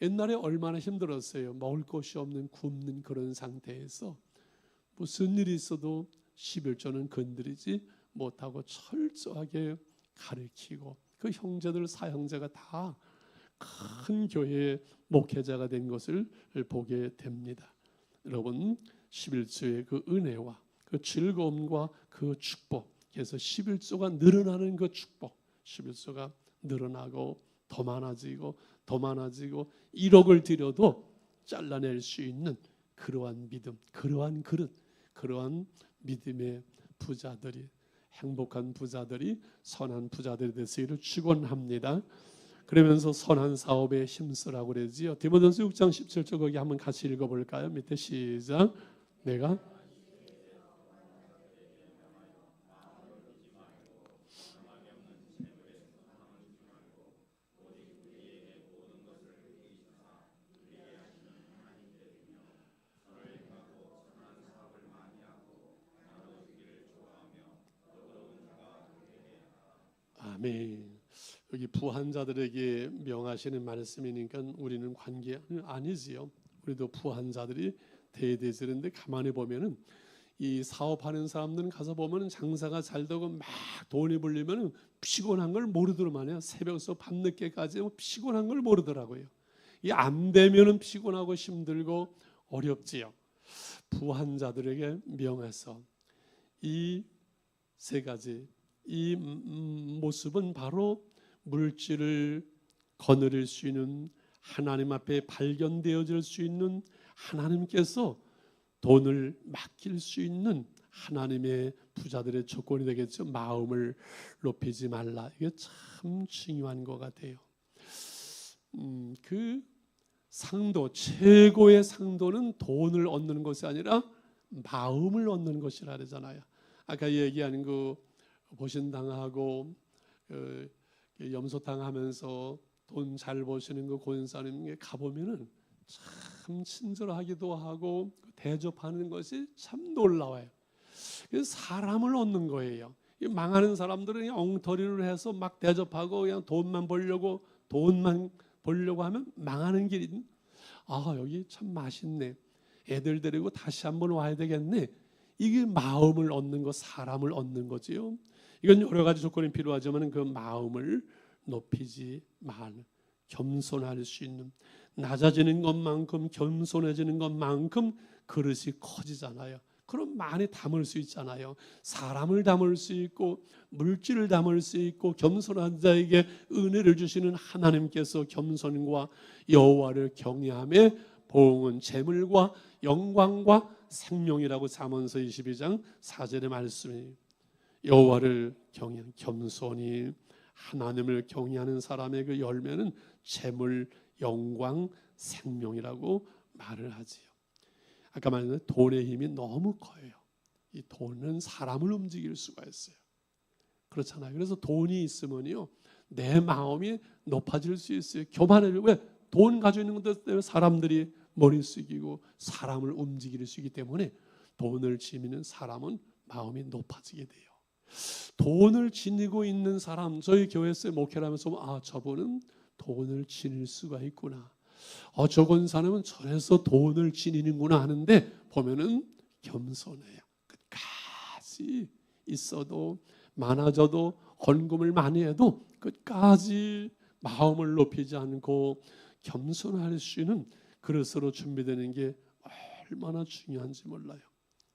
[SPEAKER 1] 옛날에 얼마나 힘들었어요. 먹을 것이 없는 굶는 그런 상태에서 무슨 일이 있어도 11조는 건드리지 못하고 철저하게 가르치고, 그 형제들 사형제가 다 큰 교회의 목회자가 된 것을 보게 됩니다. 여러분, 11조의 그 은혜와 그 즐거움과 그 축복, 그래서 11조가 늘어나는 그 축복, 11조가 늘어나고 더 많아지고 더 많아지고 1억을 드려도 잘라낼 수 있는 그러한 믿음, 그러한 그릇, 그러한 믿음의 부자들이, 행복한 부자들이 선한 부자들이 되시기를 축원합니다. 그러면서 선한 사업에 힘쓰라고 그러지요. 디모데전서 6장 17절 거기 한번 같이 읽어볼까요? 밑에 시작. 내가 아멘. 여기 부한 자들에게 명하시는 말씀이니까 우리는 관계 아니지요. 우리도 부한 자들이 대대절인데 가만히 보면은 이 사업하는 사람들은 가서 보면은 장사가 잘 되고 막 돈이 불리면은 피곤한 걸 모르더만 해요. 새벽서 밤늦게까지 피곤한 걸 모르더라고요. 이 안 되면은 피곤하고 힘들고 어렵지요. 부한 자들에게 명해서 이 세 가지 이 모습은 바로 물질을 거느릴 수 있는 하나님 앞에 발견되어질 수 있는 하나님께서 돈을 맡길 수 있는 하나님의 부자들의 조건이 되겠죠. 마음을 높이지 말라. 이게 참 중요한 것 같아요. 그 상도 최고의 상도는 돈을 얻는 것이 아니라 마음을 얻는 것이라 그러잖아요. 아까 얘기하는 그 보신당하고 염소탕 하면서 돈 잘 버시는 그 권사님께 가보면은 참 친절하기도 하고 대접하는 것이 참 놀라워요. 사람을 얻는 거예요. 망하는 사람들은 그냥 엉터리를 해서 막 대접하고 그냥 돈만 벌려고 하면 망하는 길이. 아, 여기 참 맛있네. 애들 데리고 다시 한번 와야 되겠네. 이게 마음을 얻는 것, 사람을 얻는 거지요. 이건 여러 가지 조건이 필요하지만 그 마음을 높이지 말, 겸손할 수 있는, 낮아지는 것만큼 겸손해지는 것만큼 그릇이 커지잖아요. 그럼 많이 담을 수 있잖아요. 사람을 담을 수 있고 물질을 담을 수 있고 겸손한 자에게 은혜를 주시는 하나님께서 겸손과 여호와를 경외함에 보응은 재물과 영광과 생명이라고 잠언서 22장 4절의 말씀이 여호와를 경외하는 겸손히 하나님을 경외하는 사람의 그 열매는 재물, 영광, 생명이라고 말을 하지요. 아까 말했는데 돈의 힘이 너무 커요. 이 돈은 사람을 움직일 수가 있어요. 그렇잖아요. 그래서 돈이 있으면요 내 마음이 높아질 수 있어요. 교만을 왜? 돈 가지고 있는 것 때문에 사람들이 머리 숙이고 사람을 움직일 수 있기 때문에 돈을 지니는 사람은 마음이 높아지게 돼요. 돈을 지니고 있는 사람, 저희 교회에서 목회를 하면서 아, 저분은 돈을 지닐 수가 있구나. 저건 사람은 저래서 돈을 지니는구나 하는데 보면은 겸손해요. 끝까지 있어도 많아져도 헌금을 많이 해도 끝까지 마음을 높이지 않고 겸손할 수 있는 그릇으로 준비되는 게 얼마나 중요한지 몰라요.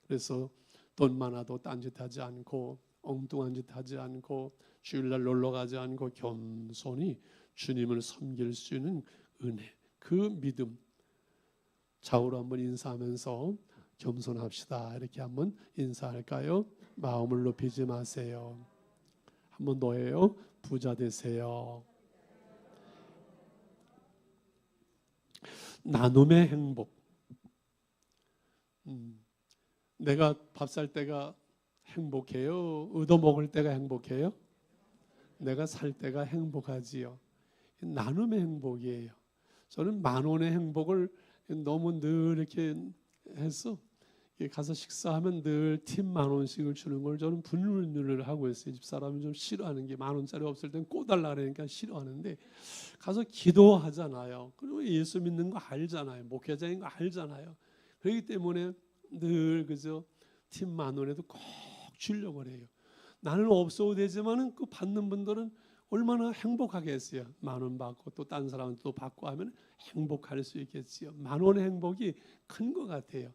[SPEAKER 1] 그래서 돈 많아도 딴짓하지 않고 엉뚱한 짓 하지 않고 주일날 놀러 가지 않고 겸손히 주님을 섬길 수 있는 은혜, 그 믿음. 좌우로 한번 인사하면서 겸손합시다. 이렇게 한번 인사할까요? 마음을 높이지 마세요. 한번 더 해요. 부자 되세요. 나눔의 행복. 내가 밥 살 때가 행복해요? 얻어먹을 때가 행복해요? 내가 살 때가 행복하지요. 나눔의 행복이에요. 저는 10,000원의 행복을 너무 늘 이렇게 해서 가서 식사하면 늘 팁 10,000원씩을 주는 걸 저는 분류를 하고 있어요. 집사람이 좀 싫어하는 게 10,000원짜리 없을 땐 꼬달라 그러니까 싫어하는데 가서 기도하잖아요. 그리고 예수 믿는 거 알잖아요. 목회자인 거 알잖아요. 그렇기 때문에 늘 그저 팁 10,000원에도 꼭 주려고 해요. 나는 없어도 되지만은 그 받는 분들은 얼마나 행복하겠어요. 10,000원 받고 또 다른 사람한테 또 받고 하면 행복할 수 있겠지요. 10,000원의 행복이 큰 것 같아요.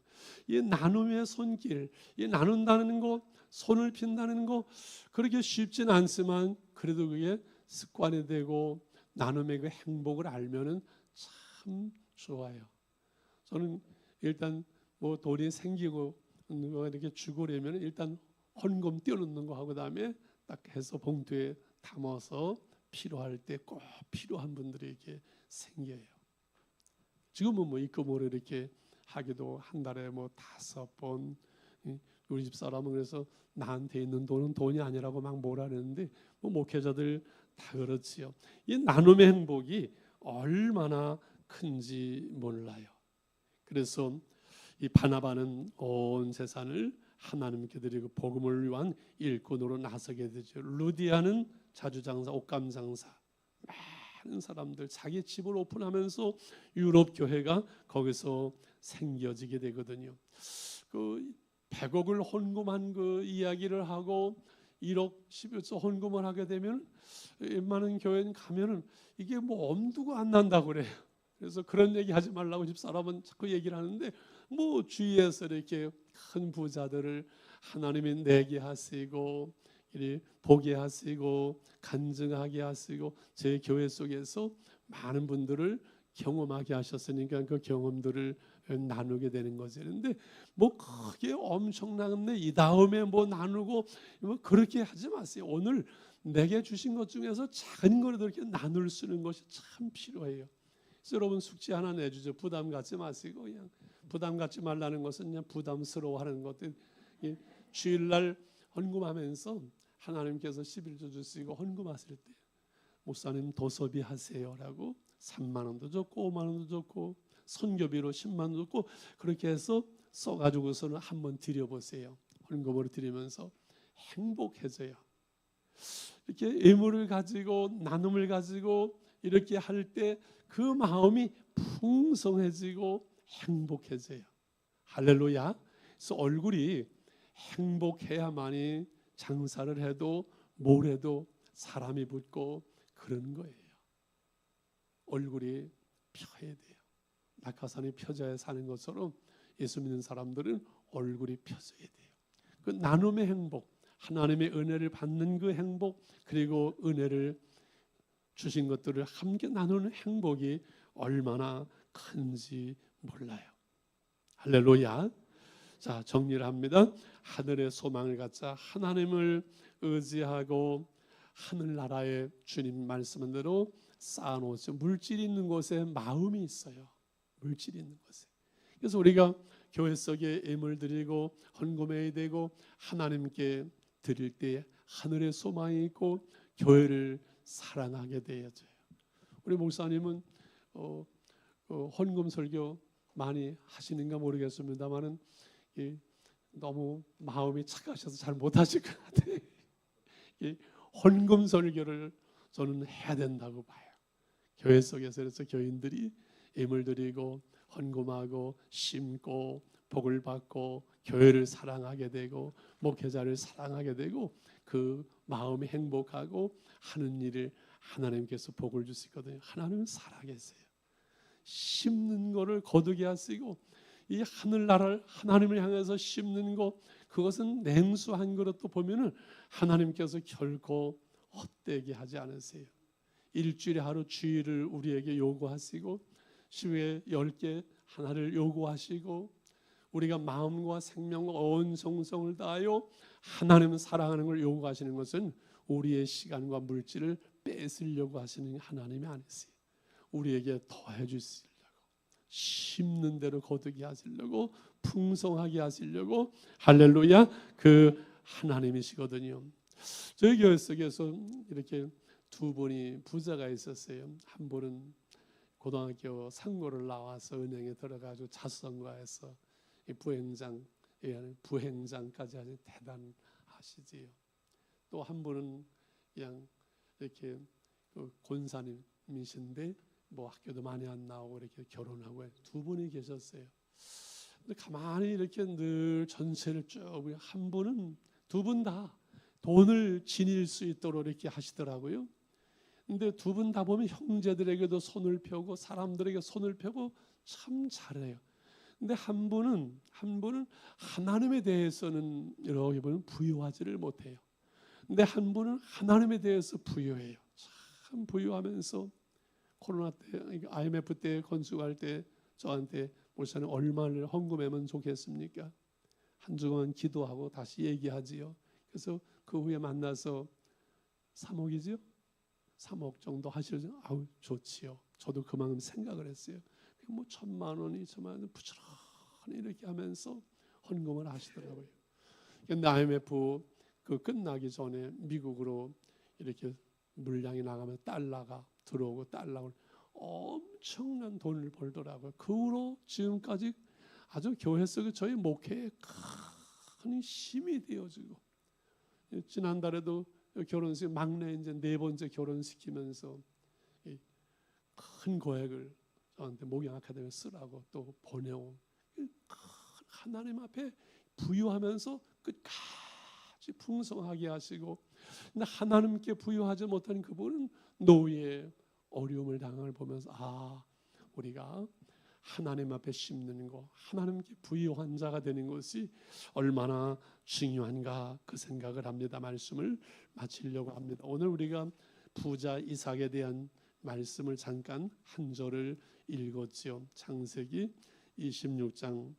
[SPEAKER 1] 이 나눔의 손길, 이 나눈다는 거, 손을 핀다는 거 그렇게 쉽진 않지만 그래도 그게 습관이 되고 나눔의 그 행복을 알면은 참 좋아요. 저는 일단 뭐 돈이 생기고 이렇게 주고려면 일단 헌금 띄워놓는 거 하고 그다음에 딱 해서 봉투에 담아서 필요할 때 꼭 필요한 분들에게 생겨요. 지금은 뭐 입금으로 이렇게 하기도 한 달에 뭐 5번. 우리 집 사람은 그래서 나한테 있는 돈은 돈이 아니라고 막 뭐라 그러는데 뭐 목회자들 다 그렇지요. 이 나눔의 행복이 얼마나 큰지 몰라요. 그래서 이 바나바는 온 재산을 하나님께 드리고 복음을 위한 일꾼으로 나서게 되죠. 루디아는 자주장사, 옷감장사 많은 사람들 자기 집을 오픈하면서 유럽 교회가 거기서 생겨지게 되거든요. 그 100억을 헌금한 그 이야기를 하고 1억 11조 헌금을 하게 되면 웬만한 교회는 가면은 이게 뭐 엄두가 안 난다고 그래요. 그래서 그런 얘기 하지 말라고 집사람은 자꾸 얘기를 하는데, 뭐 주위에서 이렇게 큰 부자들을 하나님이 내게 하시고 이리 보게 하시고 간증하게 하시고 제 교회 속에서 많은 분들을 경험하게 하셨으니까 그 경험들을 나누게 되는 거죠. 그런데 뭐 그게 엄청난데 이 다음에 뭐 나누고 뭐 그렇게 하지 마세요. 오늘 내게 주신 것 중에서 작은 거라도 이렇게 나눌 수 있는 것이 참 필요해요. 그래서 여러분 숙제 하나 내주죠. 부담 갖지 마시고, 그냥 부담 갖지 말라는 것은 그냥 부담스러워하는 것들. 주일날 헌금하면서 하나님께서 11조 주시고 헌금하실 때 목사님 도서비 하세요라고 3만 원도 줬고 5만 원도 줬고 선교비로 10만 원도 줬고 그렇게 해서 써가지고서는 한번 드려보세요. 헌금으로 드리면서 행복해져요. 이렇게 예물을 가지고 나눔을 가지고 이렇게 할 때 그 마음이 풍성해지고 행복해져요. 할렐루야. 그래서 얼굴이 행복해야만이 장사를 해도 뭘 해도 사람이 붙고 그런 거예요. 얼굴이 펴야 돼요. 낙하산이 펴져야 사는 것처럼 예수 믿는 사람들은 얼굴이 펴져야 돼요. 그 나눔의 행복, 하나님의 은혜를 받는 그 행복, 그리고 은혜를 주신 것들을 함께 나누는 행복이 얼마나 큰지 몰라요. 할렐루야. 자, 정리를 합니다. 하늘의 소망을 갖자 하나님을 의지하고 하늘나라의 주님 말씀한 대로 쌓아놓죠. 물질이 있는 곳에 마음이 있어요. 물질이 있는 곳에. 그래서 우리가 교회 속에 예물 드리고 헌금해야 되고 하나님께 드릴 때 하늘의 소망이 있고 교회를 사랑하게 되어져요. 우리 목사님은 헌금 설교 많이 하시는가 모르겠습니다만은 너무 마음이 착하셔서 잘 못하실 것 같아요. 헌금 설교를 저는 해야 된다고 봐요. 교회 속에서 그래서 교인들이 예물 드리고 헌금하고 심고 복을 받고 교회를 사랑하게 되고 목회자를 사랑하게 되고 그 마음이 행복하고 하는 일을 하나님께서 복을 주시거든요. 하나님은 살아계세요. 심는 거를 거두게 하시고 이 하늘나라를 하나님을 향해서 심는 것, 그것은 냉수 한 그릇도 보면은 하나님께서 결코 헛되게 하지 않으세요. 일주일에 하루 주일을 우리에게 요구하시고 주에 10개 하나를 요구하시고 우리가 마음과 생명과 온 정성을 다하여 하나님을 사랑하는 걸 요구하시는 것은 우리의 시간과 물질을 뺏으려고 하시는 하나님이 아니세요. 우리에게 더해 주시려고, 심는 대로 거두게 하시려고, 풍성하게 하시려고, 할렐루야, 그 하나님이시거든요. 저희 교회 속에서 이렇게 두 분이 부자가 있었어요. 한 분은 고등학교 상고를 나와서 은행에 들어가지고 자수성가해서 부행장까지 아주 대단하시지요. 또 한 분은 그냥 이렇게 권사님이신데 뭐 학교도 많이 안 나오고 이렇게 결혼하고 두 분이 계셨어요. 근데 가만히 이렇게 늘 전체를 쭉 한 분은 두 분 다 돈을 지닐 수 있도록 이렇게 하시더라고요. 근데 두 분 다 보면 형제들에게도 손을 펴고 사람들에게 손을 펴고 참 잘해요. 근데 한 분은 하나님에 대해서는 이렇게 보면 부유하지를 못해요. 근데 한 분은 하나님에 대해서 부유해요. 참 부유하면서 코로나 때 IMF 때 건축할 때 저한테 목사님 얼마를 헌금하면 좋겠습니까? 한 주간 기도하고 다시 얘기하지요. 그래서 그 후에 만나서 3억이죠? 3억 정도 하시죠. 아우 좋지요. 저도 그만큼 생각을 했어요. 뭐 1,000만 원이 2,000만 원 부지런히 이렇게 하면서 헌금을 하시더라고요. 근데 IMF 그 끝나기 전에 미국으로 이렇게 물량이 나가면 달러가 들어오고 달러를 엄청난 돈을 벌더라고요. 그 후로 지금까지 아주 교회 속에 저희 목회에 큰 힘이 되어지고 지난달에도 결혼식 막내 이제 4번째 결혼시키면서 큰 고액을 저한테 목양 아카데미에 쓰라고 또 보내온 하나님 앞에 부유하면서 끝까지 풍성하게 하시고, 근데 하나님께 부유하지 못한 그분은 노예의 어려움을 당함을 보면서 우리가 하나님 앞에 심는 거, 하나님께 부유한 자가 되는 것이 얼마나 중요한가 그 생각을 합니다. 말씀을 마치려고 합니다. 오늘 우리가 부자 이삭에 대한 말씀을 잠깐 한 절을 읽었지요. 창세기 26장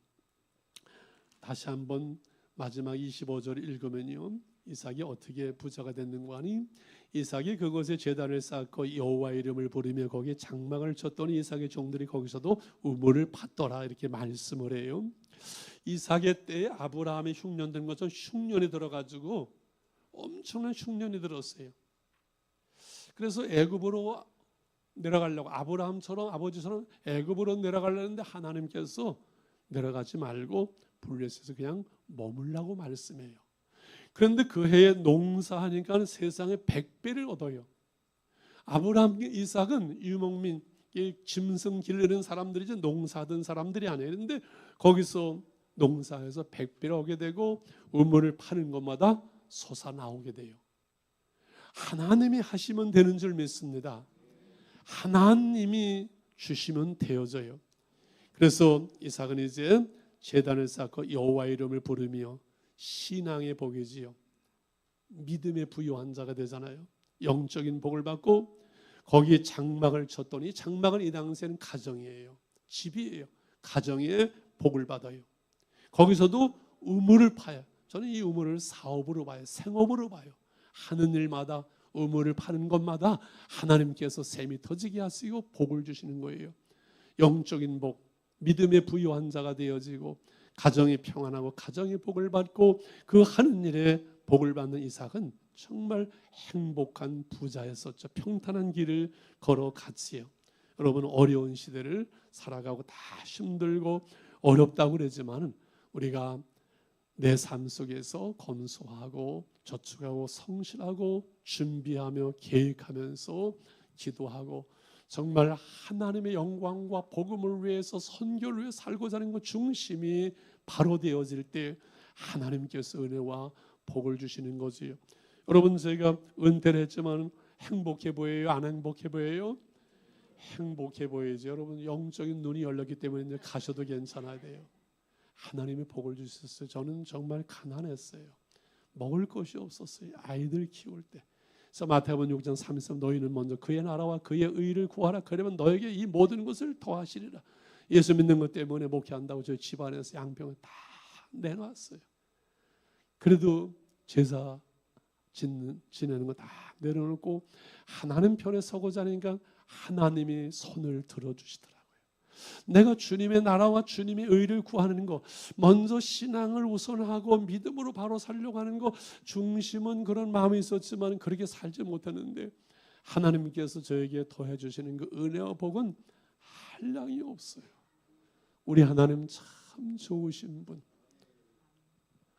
[SPEAKER 1] 다시 한번 마지막 25절 읽으면요, 이삭이 어떻게 부자가 됐는가 하니, 이삭이 그곳에 제단을 쌓고 여호와 이름을 부르며 거기에 장막을 쳤더니 이삭의 종들이 거기서도 우물을 팠더라, 이렇게 말씀을 해요. 이삭의 때에 아브라함이 흉년된 것처럼 흉년이 들어가지고 엄청난 흉년이 들었어요. 그래서 애굽으로 내려가려고, 아브라함처럼 아버지처럼 애굽으로 내려가려는데 하나님께서 내려가지 말고 블레셋에서 그냥 머물라고 말씀해요. 그런데 그 해에 농사하니까 세상에 100배를 얻어요. 아브라함, 이삭은 유목민, 짐승 기르는 사람들이지 농사하던 사람들이 아니에요. 그런데 거기서 농사해서 100배를 얻게 되고 우물을 파는 것마다 솟아나오게 돼요. 하나님이 하시면 되는 줄 믿습니다. 하나님이 주시면 되어져요. 그래서 이삭은 이제 제단을 쌓고 여호와 이름을 부르며 신앙의 복이지요. 믿음의 부유한 자가 되잖아요. 영적인 복을 받고 거기에 장막을 쳤더니, 장막은 이 당시에는 가정이에요. 집이에요. 가정에 복을 받아요. 거기서도 우물을 파요. 저는 이 우물을 사업으로 봐요. 생업으로 봐요. 하는 일마다 우물을 파는 것마다 하나님께서 샘이 터지게 하시고 복을 주시는 거예요. 영적인 복, 믿음의 부유한 자가 되어지고 가정이 평안하고 가정이 복을 받고 그 하는 일에 복을 받는 이삭은 정말 행복한 부자였었죠. 평탄한 길을 걸어갔지요. 여러분, 어려운 시대를 살아가고 다 힘들고 어렵다고 그러지만 우리가 내 삶 속에서 검소하고 저축하고 성실하고 준비하며 계획하면서 기도하고 정말 하나님의 영광과 복음을 위해서, 선교를 위해 살고자 하는 것 중심이 바로 되어질 때 하나님께서 은혜와 복을 주시는 거지요. 여러분, 저희가 은퇴를 했지만 행복해 보여요? 안 행복해 보여요? 행복해 보이죠. 여러분, 영적인 눈이 열렸기 때문에 이제 가셔도 괜찮아야 돼요. 하나님의 복을 주셨어요. 저는 정말 가난했어요. 먹을 것이 없었어요. 아이들 키울 때. 그래서 마태복음 6장 33, 너희는 먼저 그의 나라와 그의 의를 구하라. 그러면 너에게 이 모든 것을 더하시리라. 예수 믿는 것 때문에 목회한다고 저희 집안에서 양평을 다 내놨어요. 그래도 제사 지내는 거 다 내려놓고 하나님 편에 서고자 하니까 하나님이 손을 들어주시더라고요. 내가 주님의 나라와 주님의 의를 구하는 거, 먼저 신앙을 우선하고 믿음으로 바로 살려고 하는 거, 중심은 그런 마음이 있었지만 그렇게 살지 못했는데 하나님께서 저에게 더해 주시는 그 은혜와 복은 한량이 없어요. 우리 하나님 참 좋으신 분,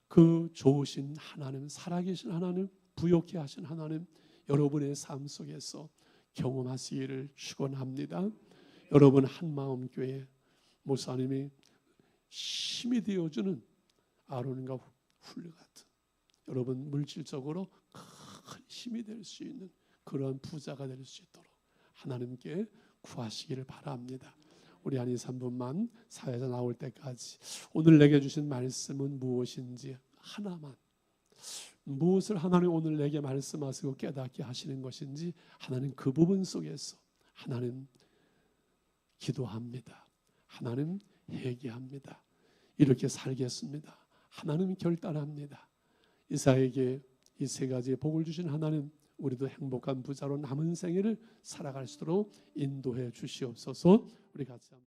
[SPEAKER 1] 그 좋으신 하나님, 살아계신 하나님, 부욕케 하신 하나님, 여러분의 삶 속에서 경험하시기를 축원합니다. 여러분, 한마음 교회 목사님이 힘이 되어주는 아론과 훌 같은, 여러분 물질적으로 큰 힘이 될 수 있는 그런 부자가 될 수 있도록 하나님께 구하시기를 바랍니다. 우리 한 2, 3분만 사회에서 나올 때까지 오늘 내게 주신 말씀은 무엇인지 하나만, 무엇을 하나님 오늘 내게 말씀하시고 깨닫게 하시는 것인지 하나님 그 부분 속에서 하나님 기도합니다. 하나님 회개합니다. 이렇게 살겠습니다. 하나님 결단합니다. 이삭에게 이 세 가지의 복을 주신 하나님, 우리도 행복한 부자로 남은 생애를 살아갈 수 있도록 인도해 주시옵소서. 우리 같이